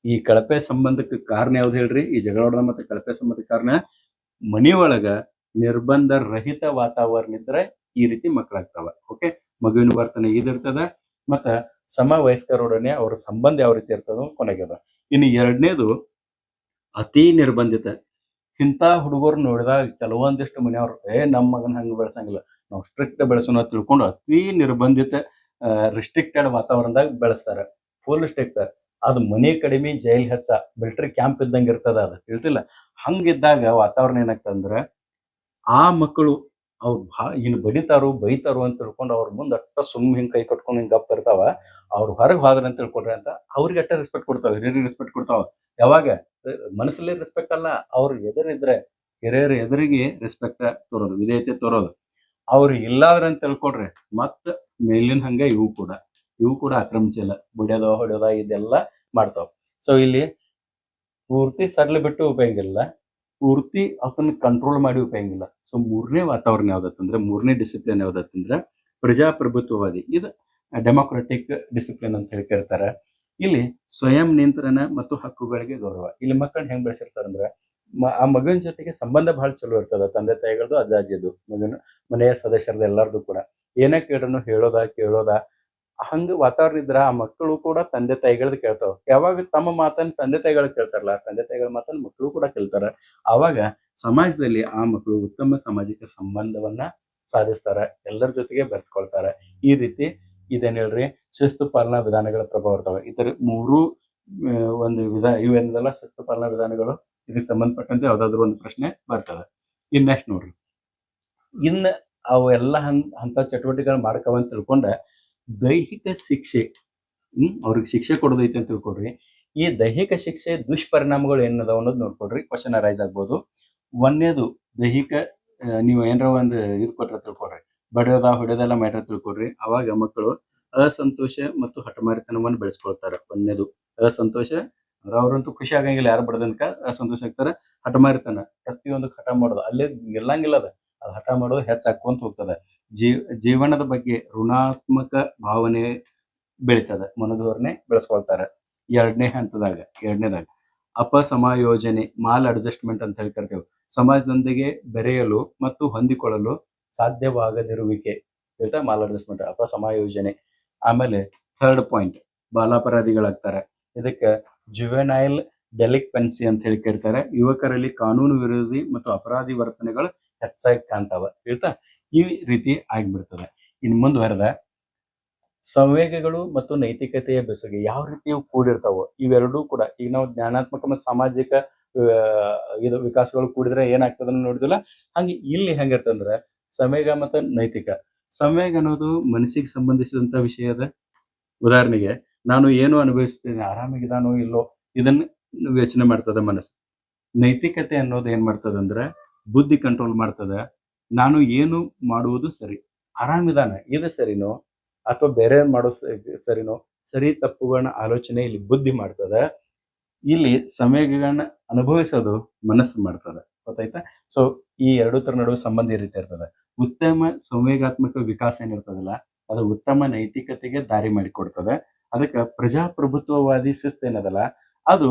ಈ ಕಳಪೆ ಸಂಬಂಧಕ್ಕೆ ಕಾರಣ ಯಾವ್ದು ಹೇಳ್ರಿ? ಈ ಜಗಳಾಡೋದ ಮತ್ತೆ ಕಳಪೆ ಸಂಬಂಧಕ್ಕೆ ಕಾರಣ ಮನೆಯೊಳಗ ನಿರ್ಬಂಧ ರಹಿತ ವಾತಾವರಣ ಇದ್ರೆ ಈ ರೀತಿ ಮಕ್ಕಳಾಗ್ತಾವ. ಓಕೆ, ಮಗುವಿನ ವರ್ತನೆ ಇದಿರ್ತದ. ಮತ್ತ ಸಮವಯಸ್ಕರೊಡನೆ ಅವ್ರ ಸಂಬಂಧ ಯಾವ ರೀತಿ ಇರ್ತದ ಕೊನೆಗದ. ಇನ್ನು ಎರಡನೇದು ಅತಿ ನಿರ್ಬಂಧಿತ. ಇಂಥ ಹುಡುಗರು ನೋಡಿದಾಗ ಕೆಲವೊಂದಿಷ್ಟು ಮನೆಯವ್ರು ನಮ್ಮ ಮಗನ ಹಂಗೆ ಬೆಳೆಸಂಗಿಲ್ಲ, ನಾವು ಸ್ಟ್ರಿಕ್ಟ್ ಬೆಳೆಸೋಣ ಅಂತ ತಿಳ್ಕೊಂಡು ಅತಿ ನಿರ್ಬಂಧಿತ ರಿಸ್ಟ್ರಿಕ್ಟೆಡ್ ವಾತಾವರಣದಾಗ ಬೆಳೆಸ್ತಾರೆ. Full strict. ಅದು ಮನೆ ಕಡಿಮೆ ಜೈಲ್ ಹೆಚ್ಚ ಮಿಲಿಟರಿ ಕ್ಯಾಂಪ್ ಇದ್ದಂಗೆ ಇರ್ತದ, ಅದು ತಿಳಿತಿಲ್ಲ. ಹಂಗಿದ್ದಾಗ ವಾತಾವರಣ ಏನಾಗ್ತಂದ್ರೆ ಆ ಮಕ್ಕಳು ಅವ್ರು ಇನ್ನು ಬಡಿತಾರು ಬೈತಾರು ಅಂತ ತಿಳ್ಕೊಂಡು ಅವ್ರ ಮುಂದೆ ಅಟ್ಟ ಹಿಂಗ್ ಕೈ ಕಟ್ಕೊಂಡು ಹಿಂಗ್ ಗಪ್ ಇರ್ತಾವ. ಅವ್ರು ಹೊರಗೆ ಹೋದ್ರ ಅಂತ ತಿಳ್ಕೊಡ್ರಿ ಅಂತ ಅವ್ರಿಗೆ ಅಟ್ಟ ರೆಸ್ಪೆಕ್ಟ್ ಕೊಡ್ತಾವ, ಹಿರಿಯರಿಗೆ ರೆಸ್ಪೆಕ್ಟ್ ಕೊಡ್ತಾವ. ಯಾವಾಗ ಮನಸ್ಸಲ್ಲಿ ರೆಸ್ಪೆಕ್ಟ್ ಅಲ್ಲ, ಅವ್ರ ಎದುರಿದ್ರೆ ಹಿರಿಯರ ಎದುರಿಗೆ ರೆಸ್ಪೆಕ್ಟ್ ತೋರೋದು, ವಿಧೇಯತೆ ತೋರೋದು. ಅವ್ರು ಇಲ್ಲಾದ್ರ ಅಂತ ತಿಳ್ಕೊಡ್ರಿ ಮತ್ತ ಮೇಲಿನ ಹಂಗ ಇವು ಕೂಡ ಆಕ್ರಮಿಸಿಲ್ಲ, ಬಿಡೋದ ಹೊಡೆಯೋದ ಇದೆಲ್ಲ ಮಾಡ್ತಾವ. ಸೊ ಇಲ್ಲಿ ಪೂರ್ತಿ ಸಡ್ಲ ಬಿಟ್ಟು ಉಪಯೋಗ ಇಲ್ಲ, ಪೂರ್ತಿ ಅದನ್ನ ಕಂಟ್ರೋಲ್ ಮಾಡಿ ಉಪಯೋಗ ಇಲ್ಲ. ಸೊ ಮೂರನೇ ವಾತಾವರಣ ಯಾವ್ದತ್ತಂದ್ರೆ, ಮೂರನೇ ಡಿಸಿಪ್ಲಿನ್ ಯಾವ್ದತ್ತಂದ್ರೆ ಪ್ರಜಾಪ್ರಭುತ್ವವಾದಿ. ಇದು ಡೆಮೋಕ್ರೆಟಿಕ್ ಡಿಸಿಪ್ಲಿನ್ ಅಂತ ಹೇಳಿ ಕರೀತಾರೆ. ಇಲ್ಲಿ ಸ್ವಯಂ ನಿಯಂತ್ರಣ ಮತ್ತು ಹಕ್ಕುಗಳಿಗೆ ಗೌರವ. ಇಲ್ಲಿ ಮಕ್ಕಳನ್ನ ಹೆಂಗ್ ಬೆಳೆಸಿರ್ತಾರಂದ್ರೆ ಆ ಮಗನ ಜೊತೆಗೆ ಸಂಬಂಧ ಬಹಳ ಚಲೋ ಇರ್ತದ, ತಂದೆ ತಾಯಿಗಳದು ಅಜ್ಜ ಅಜ್ಜಿದು ಮಗನ ಮನೆಯ ಸದಸ್ಯರದು ಎಲ್ಲಾರ್ದು ಕೂಡ. ಏನೇ ಕೇಳ್ರನು ಕೇಳೋದ ಹಂಗ ವಾತಾವರಣ ಇದ್ರ ಆ ಮಕ್ಕಳು ಕೂಡ ತಂದೆ ತಾಯಿಗಳದ್ದು ಕೇಳ್ತಾವ. ಯಾವಾಗ ತಮ್ಮ ಮಾತನ್ನ ತಂದೆ ತಾಯಿಗಳು ಕೇಳ್ತಾರಲ್ಲ, ತಂದೆ ತಾಯಿಗಳ ಮಾತನ್ನ ಮಕ್ಕಳು ಕೂಡ ಕೇಳ್ತಾರ. ಆವಾಗ ಸಮಾಜದಲ್ಲಿ ಆ ಮಕ್ಕಳು ಉತ್ತಮ ಸಾಮಾಜಿಕ ಸಂಬಂಧವನ್ನ ಸಾಧಿಸ್ತಾರ, ಎಲ್ಲರ ಜೊತೆಗೆ ಬೆರ್ತ್ಕೊಳ್ತಾರ. ಈ ರೀತಿ ಇದೇನ್ ಹೇಳ್ರಿ, ಶಿಸ್ತು ಪಾಲನಾ ವಿಧಾನಗಳ ಪ್ರಭಾವ ಇರ್ತಾವ. ಇತರ ಮೂರು ಒಂದು ಇವೇನದಲ್ಲ ಶಿಸ್ತು ಪಾಲನಾ ವಿಧಾನಗಳು, ಇದಕ್ಕೆ ಸಂಬಂಧಪಟ್ಟಂತೆ ಯಾವ್ದಾದ್ರು ಒಂದು ಪ್ರಶ್ನೆ ಬರ್ತದೆ. ಇನ್ ನೆಕ್ಸ್ಟ್ ನೋಡ್ರಿ, ಇನ್ನು ಅವೆಲ್ಲ ಅಂತ ಚಟುವಟಿಕೆಗಳು ಮಾಡ್ಕವಂತ ತಿಳ್ಕೊಂಡ ದೈಹಿಕ ಶಿಕ್ಷೆ, ಅವ್ರಿಗೆ ಶಿಕ್ಷೆ ಕೊಡೋದೈತೆ ಅಂತ ತಿಳ್ಕೊಡ್ರಿ. ಈ ದೈಹಿಕ ಶಿಕ್ಷೆ ದುಷ್ಪರಿಣಾಮಗಳು ಏನದಾವ ಅನ್ನೋದು ನೋಡ್ಕೊಡ್ರಿ, ಕ್ವಶನ್ ಅರೈಸ್ ಆಗ್ಬೋದು. ಒಂದೇದು ದೈಹಿಕ, ನೀವು ಏನಾರ ಒಂದು ಇದು ಕೊಟ್ರೆ ತಿಳ್ಕೊಡ್ರಿ, ಬಡಿಯೋದ ಹೊಡೆಯೋದೆಲ್ಲ ಮಾಡ್ರ ತಿಳ್ಕೊಡ್ರಿ. ಅವಾಗ ಮಕ್ಕಳು ಅಸಂತೋಷ ಮತ್ತು ಹಠಮಾರಿತನವನ್ನು ಬೆಳೆಸ್ಕೊಳ್ತಾರೆ. ಒಂದೇದು ಅಸಂತೋಷ ಅಂದ್ರೆ ಅವ್ರಂತೂ ಖುಷಿ ಆಗಂಗಿಲ್ಲ, ಯಾರು ಬಡದನ್ಕ ಅಸಂತೋಷ ಆಗ್ತಾರೆ. ಹಠಮಾರಿತನ, ಪ್ರತಿಯೊಂದು ಹಠ ಮಾಡೋದು, ಅಲ್ಲೇ ಗೆಲ್ಲಂಗಿಲ್ಲ, ಅದು ಹಠ ಮಾಡೋದು ಹೆಚ್ಚಾಕೊಂತ ಹೋಗ್ತದೆ. ಜೀವನದ ಬಗ್ಗೆ ಋಣಾತ್ಮಕ ಭಾವನೆ ಬೆಳೀತದೆ, ಮನೋಧೋರಣೆ ಬೆಳೆಸ್ಕೊಳ್ತಾರೆ. ಎರಡನೇದಾಗ ಅಪಸಮಾಯೋಜನೆ, ಮಾಲ್ ಅಡ್ಜಸ್ಟ್ಮೆಂಟ್ ಅಂತ ಹೇಳಿ ಕರಿತೇವೆ. ಸಮಾಜದೊಂದಿಗೆ ಬೆರೆಯಲು ಮತ್ತು ಹೊಂದಿಕೊಳ್ಳಲು ಸಾಧ್ಯವಾಗದಿರುವಿಕೆ, ಮಾಲ್ ಅಡ್ಜಸ್ಟ್ಮೆಂಟ್, ಅಪಸಮಾಯೋಜನೆ. ಆಮೇಲೆ ಥರ್ಡ್ ಪಾಯಿಂಟ್, ಬಾಲಾಪರಾಧಿಗಳಾಗ್ತಾರೆ. ಇದಕ್ಕೆ ಜುವೆನೈಲ್ ಡೆಲಿಕ್ವೆನ್ಸಿ ಅಂತ ಹೇಳಿ ಕರೀತಾರೆ. ಯುವಕರಲ್ಲಿ ಕಾನೂನು ವಿರೋಧಿ ಮತ್ತು ಅಪರಾಧಿ ವರ್ತನೆಗಳು ಹೆಚ್ಚಾಗಿ ಕಾಣ್ತಾವ. ಈ ರೀತಿ ಆಗ್ಬಿಡ್ತದೆ. ಇನ್ನು ಮುಂದುವರೆದ ಸಂವೇಗಗಳು ಮತ್ತು ನೈತಿಕತೆಯ ಬೆಸುಗೆ ಯಾವ ರೀತಿ ಕೂಡಿರ್ತಾವೋ ಇವೆರಡೂ ಕೂಡ, ಈಗ ನಾವು ಜ್ಞಾನಾತ್ಮಕ ಮತ್ತು ಸಾಮಾಜಿಕ ಇದು ವಿಕಾಸಗಳು ಕೂಡಿದ್ರೆ ಏನಾಗ್ತದ ನೋಡಿದಿಲ್ಲ, ಹಂಗೆ ಇಲ್ಲಿ ಹೆಂಗಿರ್ತಂದ್ರೆ ಸಂವೇಗ ಮತ್ತು ನೈತಿಕ. ಸಂವೇಗ ಅನ್ನೋದು ಮನಸ್ಸಿಗೆ ಸಂಬಂಧಿಸಿದಂತ ವಿಷಯದ. ಉದಾಹರಣೆಗೆ ನಾನು ಏನು ಅನುಭವಿಸ್ತೇನೆ, ಆರಾಮಾಗಿದಾನೋ ಇಲ್ಲೋ, ಇದನ್ನ ಯೋಚನೆ ಮಾಡ್ತದ ಮನಸ್ಸು. ನೈತಿಕತೆ ಅನ್ನೋದು ಏನ್ ಮಾಡ್ತದಂದ್ರೆ ಬುದ್ಧಿ ಕಂಟ್ರೋಲ್ ಮಾಡ್ತದ. ನಾನು ಏನು ಮಾಡುವುದು ಸರಿ, ಆರಾಮಿದಾನ ಇದು ಸರಿನೋ ಅಥವಾ ಬೇರೆ ಮಾಡೋದು ಸರಿನೋ, ಸರಿ ತಪ್ಪುಗಳನ್ನ ಆಲೋಚನೆ ಇಲ್ಲಿ ಬುದ್ಧಿ ಮಾಡ್ತದ. ಇಲ್ಲಿ ಸಂವೇಗಗಳನ್ನ ಅನುಭವಿಸೋದು ಮನಸ್ಸು ಮಾಡ್ತದ. ಗೊತ್ತಾಯ್ತಾ? ಸೊ ಈ ಎರಡು ತರ ನಡುವೆ ಸಂಬಂಧ ಈ ರೀತಿ ಇರ್ತದೆ. ಉತ್ತಮ ಸಂವೇಗಾತ್ಮಕ ವಿಕಾಸ ಏನಿರ್ತದಲ್ಲ, ಅದು ಉತ್ತಮ ನೈತಿಕತೆಗೆ ದಾರಿ ಮಾಡಿಕೊಡ್ತದೆ. ಅದಕ್ಕೆ ಪ್ರಜಾಪ್ರಭುತ್ವವಾದಿ ಶಿಸ್ತು ಏನದಲ್ಲ, ಅದು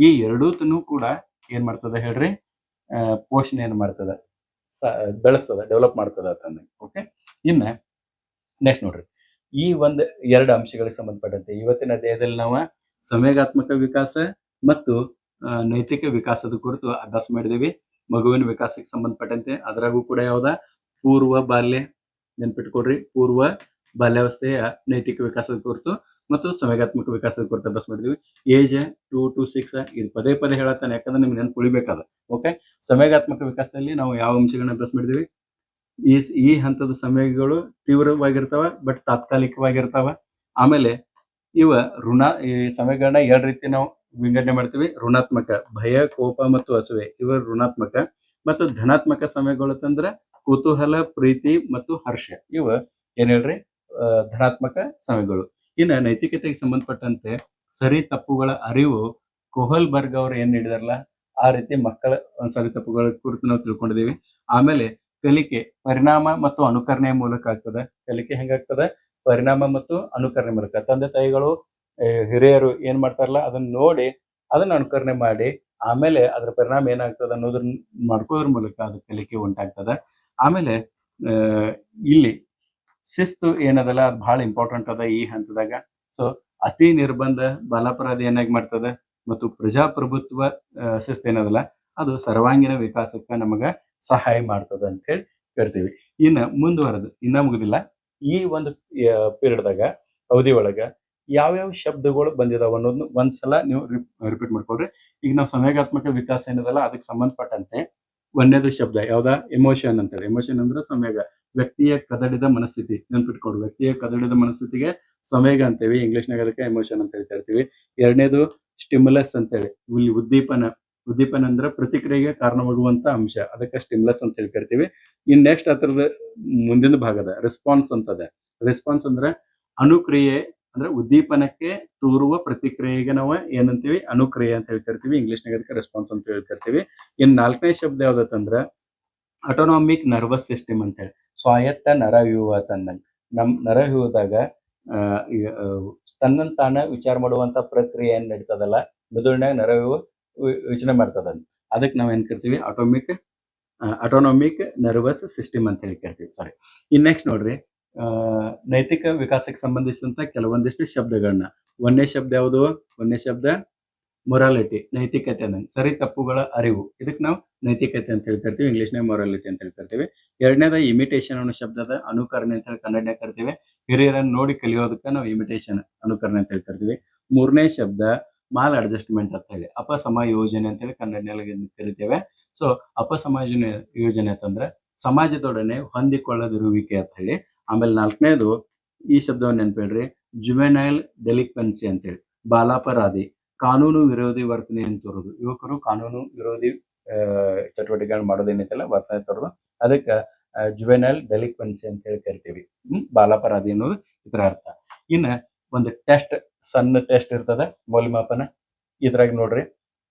ಈ ಎರಡೂ ಕೂಡ ಏನ್ ಮಾಡ್ತದೆ ಹೇಳ್ರಿ, ಪೋಷಣೆ ಏನ್ ಮಾಡ್ತದ, ಬೆಳೆಸ್ತದ, ಡೆವಲಪ್ ಮಾಡ್ತದ ಅಂತಂದ್ರೆ. ಓಕೆ, ಇನ್ನ ನೆಕ್ಸ್ಟ್ ನೋಡ್ರಿ, ಈ ಒಂದು ಎರಡು ಅಂಶಗಳಿಗೆ ಸಂಬಂಧಪಟ್ಟಂತೆ ಇವತ್ತಿನ ಅಧ್ಯಾಯದಲ್ಲಿ ನಾವು ಸಂವೇಗಾತ್ಮಕ ವಿಕಾಸ ಮತ್ತು ನೈತಿಕ ವಿಕಾಸದ ಕುರಿತು ಅಭ್ಯಾಸ ಮಾಡಿದೀವಿ. ಮಗುವಿನ ವಿಕಾಸಕ್ಕೆ ಸಂಬಂಧಪಟ್ಟಂತೆ ಅದರಾಗೂ ಕೂಡ ಯಾವ್ದ ಪೂರ್ವ ಬಾಲ್ಯ, ನೆನ್ಪಿಟ್ಕೊಡ್ರಿ, ಪೂರ್ವ ಬಾಲ್ಯಾವಸ್ಥೆಯ ನೈತಿಕ ವಿಕಾಸದ ಕುರಿತು ಮತ್ತು ಸಂವೇಗಾತ್ಮಕ ವಿಕಾಸದ ಕುರಿತು ಅಭ್ಯಾಸ ಮಾಡಿದ್ವಿ. ಏಜ್ 2 to 6 ಇದು ಪದೇ ಪದೇ ಹೇಳತ್ತಾನೆ, ಯಾಕಂದ್ರೆ ನಿಮ್ಗೆ ನೆನ್ಪು ಉಳಿಬೇಕಾದ. ಓಕೆ, ಸಂವೇಗಾತ್ಮಕ ವಿಕಾಸದಲ್ಲಿ ನಾವು ಯಾವ ಅಂಶಗಳನ್ನ ಅಭ್ಯಾಸ ಮಾಡಿದ್ವಿ? ಈ ಹಂತದ ಸಂವೇಗಗಳು ತೀವ್ರವಾಗಿರ್ತಾವ, ಬಟ್ ತಾತ್ಕಾಲಿಕವಾಗಿರ್ತಾವ. ಆಮೇಲೆ ಈ ಸಂವೇಗಗಳನ್ನ ಎರಡು ರೀತಿ ನಾವು ವಿಂಗಡಣೆ ಮಾಡ್ತೀವಿ. ಋಣಾತ್ಮಕ, ಭಯ, ಕೋಪ ಮತ್ತು ಅಸೂಯೆ, ಇವ ಋಣಾತ್ಮಕ. ಮತ್ತು ಧನಾತ್ಮಕ ಸಂವೇಗಗಳು ಅಂತಂದ್ರೆ ಕುತೂಹಲ, ಪ್ರೀತಿ ಮತ್ತು ಹರ್ಷ, ಇವ ಏನ್ ಹೇಳ್ರಿ, ಧನಾತ್ಮಕ ಸಂವೇಗಗಳು. ಇನ್ನು ನೈತಿಕತೆಗೆ ಸಂಬಂಧಪಟ್ಟಂತೆ ಸರಿ ತಪ್ಪುಗಳ ಅರಿವು, ಕೊಹಲ್ಬರ್ಗ್ ಅವ್ರು ಏನ್ ನೀಡಿದಾರಲ್ಲ ಆ ರೀತಿ ಮಕ್ಕಳ ಸರಿ ತಪ್ಪುಗಳ ಕುರಿತು ನಾವು ತಿಳ್ಕೊಂಡಿದೀವಿ. ಆಮೇಲೆ ಕಲಿಕೆ ಪರಿಣಾಮ ಮತ್ತು ಅನುಕರಣೆಯ ಮೂಲಕ ಆಗ್ತದೆ. ಕಲಿಕೆ ಹೆಂಗಾಗ್ತದೆ? ಪರಿಣಾಮ ಮತ್ತು ಅನುಕರಣೆ ಮೂಲಕ. ತಂದೆ ತಾಯಿಗಳು, ಹಿರಿಯರು ಏನ್ ಮಾಡ್ತಾರಲ್ಲ ಅದನ್ನ ನೋಡಿ ಅದನ್ನ ಅನುಕರಣೆ ಮಾಡಿ ಆಮೇಲೆ ಅದ್ರ ಪರಿಣಾಮ ಏನಾಗ್ತದೆ ಅನ್ನೋದನ್ನ ಮಾಡ್ಕೋದ್ರ ಮೂಲಕ ಅದು ಕಲಿಕೆ ಉಂಟಾಗ್ತದೆ. ಆಮೇಲೆ ಇಲ್ಲಿ ಶಿಸ್ತು ಏನದಲ್ಲ, ಅದು ಬಹಳ ಇಂಪಾರ್ಟೆಂಟ್ ಅದ ಈ ಹಂತದಾಗ. ಸೊ ಅತಿ ನಿರ್ಬಂಧ ಬಾಲಾಪರಾಧಿ ಏನಾಗಿ ಮಾಡ್ತದೆ, ಮತ್ತು ಪ್ರಜಾಪ್ರಭುತ್ವ ಶಿಸ್ತು ಏನದಲ್ಲ ಅದು ಸರ್ವಾಂಗೀಣ ವಿಕಾಸಕ್ಕೆ ನಮಗ ಸಹಾಯ ಮಾಡ್ತದ ಅಂತ ಹೇಳಿ ಹೇಳ್ತೀವಿ. ಇನ್ನು ಮುಂದುವರೆದು ಇನ್ನ ಮುಗುದಿಲ್ಲ, ಈ ಒಂದು ಪೀರಿಯಡ್ದಾಗ ಅವಧಿ ಒಳಗ ಯಾವ್ಯಾವ ಶಬ್ದಗಳು ಬಂದಿದಾವ ಅನ್ನೋದನ್ನ ಒಂದ್ಸಲ ನೀವು ರಿಪೀಟ್ ಮಾಡ್ಕೊಡ್ರಿ. ಈಗ ನಾವು ಸಂವೇಗಾತ್ಮಕ ವಿಕಾಸ ಏನದಲ್ಲ ಅದಕ್ಕೆ ಸಂಬಂಧಪಟ್ಟಂತೆ ಒಂದೇದು ಶಬ್ದ ಯಾವ್ದಾ ಎಮೋಷನ್ ಅಂತೇಳಿ. ಎಮೋಷನ್ ಅಂದ್ರೆ ಸಂವೇಗ, ವ್ಯಕ್ತಿಯ ಕದಡಿದ ಮನಸ್ಥಿತಿ ನೆನ್ಪಿಟ್ಕೊಡು. ವ್ಯಕ್ತಿಯ ಕದಡಿದ ಮನಸ್ಥಿತಿಗೆ ಸಂವೇಗ ಅಂತೇವಿ, ಇಂಗ್ಲಿಷ್ನಾಗ ಅದಕ್ಕೆ ಎಮೋಷನ್ ಅಂತ ಹೇಳ್ತೀವಿ. ಎರಡನೇದು ಸ್ಟಿಮ್ಯುಲಸ್ ಅಂತೇಳಿ, ಇಲ್ಲಿ ಉದ್ದೀಪನ. ಉದ್ದೀಪನ ಅಂದ್ರೆ ಪ್ರತಿಕ್ರಿಯೆಗೆ ಕಾರಣವಾಗುವಂತ ಅಂಶ, ಅದಕ್ಕೆ ಸ್ಟಿಮ್ಯುಲಸ್ ಅಂತ ಹೇಳಿ ಕರಿತೀವಿ. ಇನ್ ನೆಕ್ಸ್ಟ್ ಅದರದ ಮುಂದಿನ ಭಾಗದ ರೆಸ್ಪಾನ್ಸ್ ಅಂತದ. ರೆಸ್ಪಾನ್ಸ್ ಅಂದ್ರೆ ಅನುಕ್ರಿಯೆ, ಅಂದ್ರೆ ಉದ್ದೀಪನಕ್ಕೆ ತೋರುವ ಪ್ರತಿಕ್ರಿಯೆಗೆ ನಾವು ಏನಂತೀವಿ, ಅನುಕ್ರಿಯೆ ಅಂತ ಹೇಳಿ ಕರಿತೀವಿ. ಇಂಗ್ಲಿಷ್ನಾಗ ಅದಕ್ಕೆ ರೆಸ್ಪಾನ್ಸ್ ಅಂತ ಹೇಳಿ ಕರಿತೀವಿ. ಇನ್ ನಾಲ್ಕನೇ ಶಬ್ದ ಯಾವ್ದತ್ತಂದ್ರ ಆಟೋನಾಮಿಕ್ ನರ್ವಸ್ ಸಿಸ್ಟಮ್ ಅಂತ ಹೇಳಿ, ಸ್ವಾಯತ್ತ ನರವ್ಯೂಹ ತಂದಂಗ. ನಮ್ ನರವ್ಯೂಹದಾಗ ತನ್ನನ್ ತಾನ ವಿಚಾರ ಮಾಡುವಂತ ಪ್ರಕ್ರಿಯೆ ಏನ್ ನಡೀತದಲ್ಲ, ಮೆದುಳಿನಾಗ ನರವ್ಯೂಹ ಯೋಚನೆ ಮಾಡ್ತದ. ಅದಕ್ಕೆ ನಾವ್ ಏನ್ ಕರಿತೀವಿ, ಆಟೋನಾಮಿಕ್ ನರ್ವಸ್ ಸಿಸ್ಟಮ್ ಅಂತ ಹೇಳಿ ಕರಿತೀವಿ. ಸಾರಿ. ಇನ್ ನೆಕ್ಸ್ಟ್ ನೋಡ್ರಿ, ನೈತಿಕ ವಿಕಾಸಕ್ಕೆ ಸಂಬಂಧಿಸಿದಂತ ಕೆಲವೊಂದಿಷ್ಟು ಶಬ್ದಗಳನ್ನ. ಒಂದನೇ ಶಬ್ದ ಯಾವುದು? ಒಂದನೇ ಶಬ್ದ ಮೊರಾಲಿಟಿ, ನೈತಿಕತೆ ಅನ್ನಂಗೆ, ಸರಿ ತಪ್ಪುಗಳ ಅರಿವು. ಇದಕ್ಕೆ ನಾವು ನೈತಿಕತೆ ಅಂತ ಹೇಳಿ ಕರಿತೀವಿ, ಇಂಗ್ಲಿಷ್ನಾಗ ಮೊರಾಲಿಟಿ ಅಂತ ಹೇಳಿ ಕರಿತೀವಿ. ಎರಡನೇದ ಇಮಿಟೇಷನ್ ಅನ್ನೋ ಶಬ್ದದ ಅನುಕರಣೆ ಅಂತ ಹೇಳಿ ಕನ್ನಡನಾಗ ಕರಿತೀವಿ. ಹಿರಿಯರನ್ನು ನೋಡಿ ಕಲಿಯೋದಕ್ಕೆ ನಾವು ಇಮಿಟೇಷನ್, ಅನುಕರಣೆ ಅಂತ ಹೇಳಿ ಕರಿತೀವಿ. ಮೂರನೇ ಶಬ್ದ ಮಾಲ್ ಅಡ್ಜಸ್ಟ್ಮೆಂಟ್ ಅಂತ ಹೇಳಿ, ಅಪಸಮಾಯೋಜನೆ ಅಂತ ಹೇಳಿ ಕನ್ನಡನಲ್ಲಿ ಕರಿತೇವೆ. ಸೊ ಅಪಸಮಾಯೋಜನೆ ಯೋಜನೆ ಅಂತಂದ್ರೆ ಸಮಾಜದೊಡನೆ ಹೊಂದಿಕೊಳ್ಳದಿರುವಿಕೆ ಅಂತ ಹೇಳಿ. ಆಮೇಲೆ ನಾಲ್ಕನೇದು ಈ ಶಬ್ದವನ್ನು ನೆನ್ಪಿಡ್ರಿ, ಜುವೆನೈಲ್ ಡೆಲಿಕ್ವೆನ್ಸಿ ಅಂತೇಳಿ, ಬಾಲಾಪರಾಧಿ, ಕಾನೂನು ವಿರೋಧಿ ವರ್ತನೆಯನ್ನು ತೋರೋದು. ಯುವಕರು ಕಾನೂನು ವಿರೋಧಿ ಚಟುವಟಿಕೆಗಳನ್ನ ಮಾಡೋದೇನೈತಲ್ಲ, ವರ್ತನೆ ತೋರೋದು, ಅದಕ್ಕೆ ಜುವೆನೈಲ್ ಡೆಲಿಕ್ವೆನ್ಸಿ ಅಂತ ಹೇಳಿ ಕರಿತೀವಿ. ಬಾಲಾಪರಾಧಿ ಅನ್ನೋದು ಇದರ ಅರ್ಥ. ಇನ್ನ ಒಂದು ಟೆಸ್ಟ್, ಸಣ್ಣ ಟೆಸ್ಟ್ ಇರ್ತದ, ಮೌಲ್ಯಮಾಪನ. ಇದ್ರಾಗ ನೋಡ್ರಿ,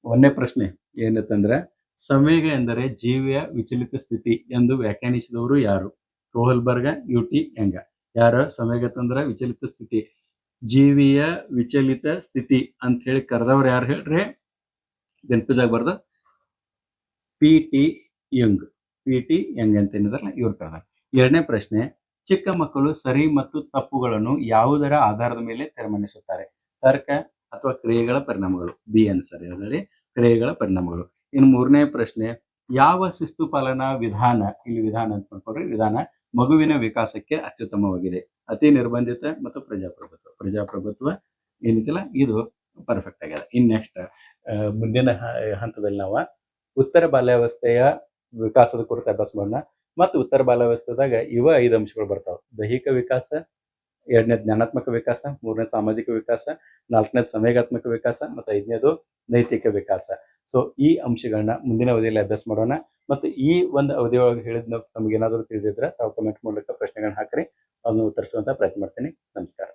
ಒಂದನೇ ಪ್ರಶ್ನೆ ಏನಂತಂದ್ರೆ, ಸಂವೇಗ ಎಂದರೆ ಜೀವಿಯ ವಿಚಲಿತ ಸ್ಥಿತಿ ಎಂದು ವ್ಯಾಖ್ಯಾನಿಸಿದವರು ಯಾರು? ರೋಹಲ್ಬರ್ಗ, ಯುಟಿ ಯಂಗ. ಯಾರು ಸಂವೇಗ ತಂದ್ರ ವಿಚಲಿತ ಸ್ಥಿತಿ, ಜೀವಿಯ ವಿಚಲಿತ ಸ್ಥಿತಿ ಅಂತ ಹೇಳಿ ಕರೆದವ್ರು ಯಾರು ಹೇಳ್ರಿ? ನೆನಪಿಸಾಗಬಾರ್ದು, ಪಿ.ಟಿ. ಯಂಗ್. ಪಿ.ಟಿ. ಯಂಗ್ ಅಂತ ಏನಿದಾರಲ್ಲ ಇವ್ರು ಕರೆದಾರ. ಎರಡನೇ ಪ್ರಶ್ನೆ, ಚಿಕ್ಕ ಮಕ್ಕಳು ಸರಿ ಮತ್ತು ತಪ್ಪುಗಳನ್ನು ಯಾವುದರ ಆಧಾರದ ಮೇಲೆ ತೀರ್ಮಾನಿಸುತ್ತಾರೆ? ತರ್ಕ ಅಥವಾ ಕ್ರಿಯೆಗಳ ಪರಿಣಾಮಗಳು. ಬಿ ಅನ್ಸರ್ ಅದರಲ್ಲಿ ಕ್ರಿಯೆಗಳ ಪರಿಣಾಮಗಳು. ಇನ್ನು ಮೂರನೇ ಪ್ರಶ್ನೆ, ಯಾವ ಶಿಸ್ತು ಪಾಲನಾ ವಿಧಾನ, ಇಲ್ಲಿ ವಿಧಾನ ಅಂತ ಮಾಡ್ಕೊಡ್ರಿ, ವಿಧಾನ ಮಗುವಿನ ವಿಕಾಸಕ್ಕೆ ಅತ್ಯುತ್ತಮವಾಗಿದೆ? ಅತಿ ನಿರ್ಬಂಧಿತ ಮತ್ತು ಪ್ರಜಾಪ್ರಭುತ್ವ. ಪ್ರಜಾಪ್ರಭುತ್ವ ಏನಿದೆಯಲ್ಲ ಇದು ಪರ್ಫೆಕ್ಟ್ ಆಗ್ಯದ. ಇನ್ ನೆಕ್ಸ್ಟ್ ಮುಂದಿನ ಹಂತದಲ್ಲಿ ನಾವು ಉತ್ತರ ಬಾಲ್ಯಾವಸ್ಥೆಯ ವಿಕಾಸದ ಕುರಿತು ಅಭ್ಯಾಸ ಮಾಡೋಣ. ಮತ್ತು ಉತ್ತರ ಬಾಲ್ಯಾವಸ್ಥೆದಾಗ ಇವ 5 ಅಂಶಗಳು ಬರ್ತಾವ. ದೈಹಿಕ ವಿಕಾಸ, ಎರಡನೇ ಜ್ಞಾನಾತ್ಮಕ ವಿಕಾಸ, ಮೂರನೇ ಸಾಮಾಜಿಕ ವಿಕಾಸ, ನಾಲ್ಕನೇ ಸಂವೇಗಾತ್ಮಕ ವಿಕಾಸ, ಮತ್ತು ಐದನೇದು ನೈತಿಕ ವಿಕಾಸ. ಸೊ ಈ ಅಂಶಗಳನ್ನ ಮುಂದಿನ ಅವಧಿಯಲ್ಲಿ ಅಭ್ಯಾಸ ಮಾಡೋಣ. ಮತ್ತು ಈ ಒಂದು ಅವಧಿಯೊಳಗೆ ಹೇಳಿದ್ನ ತಮ್ಗೆ ಏನಾದರೂ ತಿಳಿದಿದ್ರೆ ತಾವು ಕಮೆಂಟ್ ಮೂಲಕ ಪ್ರಶ್ನೆಗಳನ್ನ ಹಾಕ್ರಿ, ಅದನ್ನು ಉತ್ತರಿಸುವಂತ ಪ್ರಯತ್ನ ಮಾಡ್ತೀನಿ. ನಮಸ್ಕಾರ.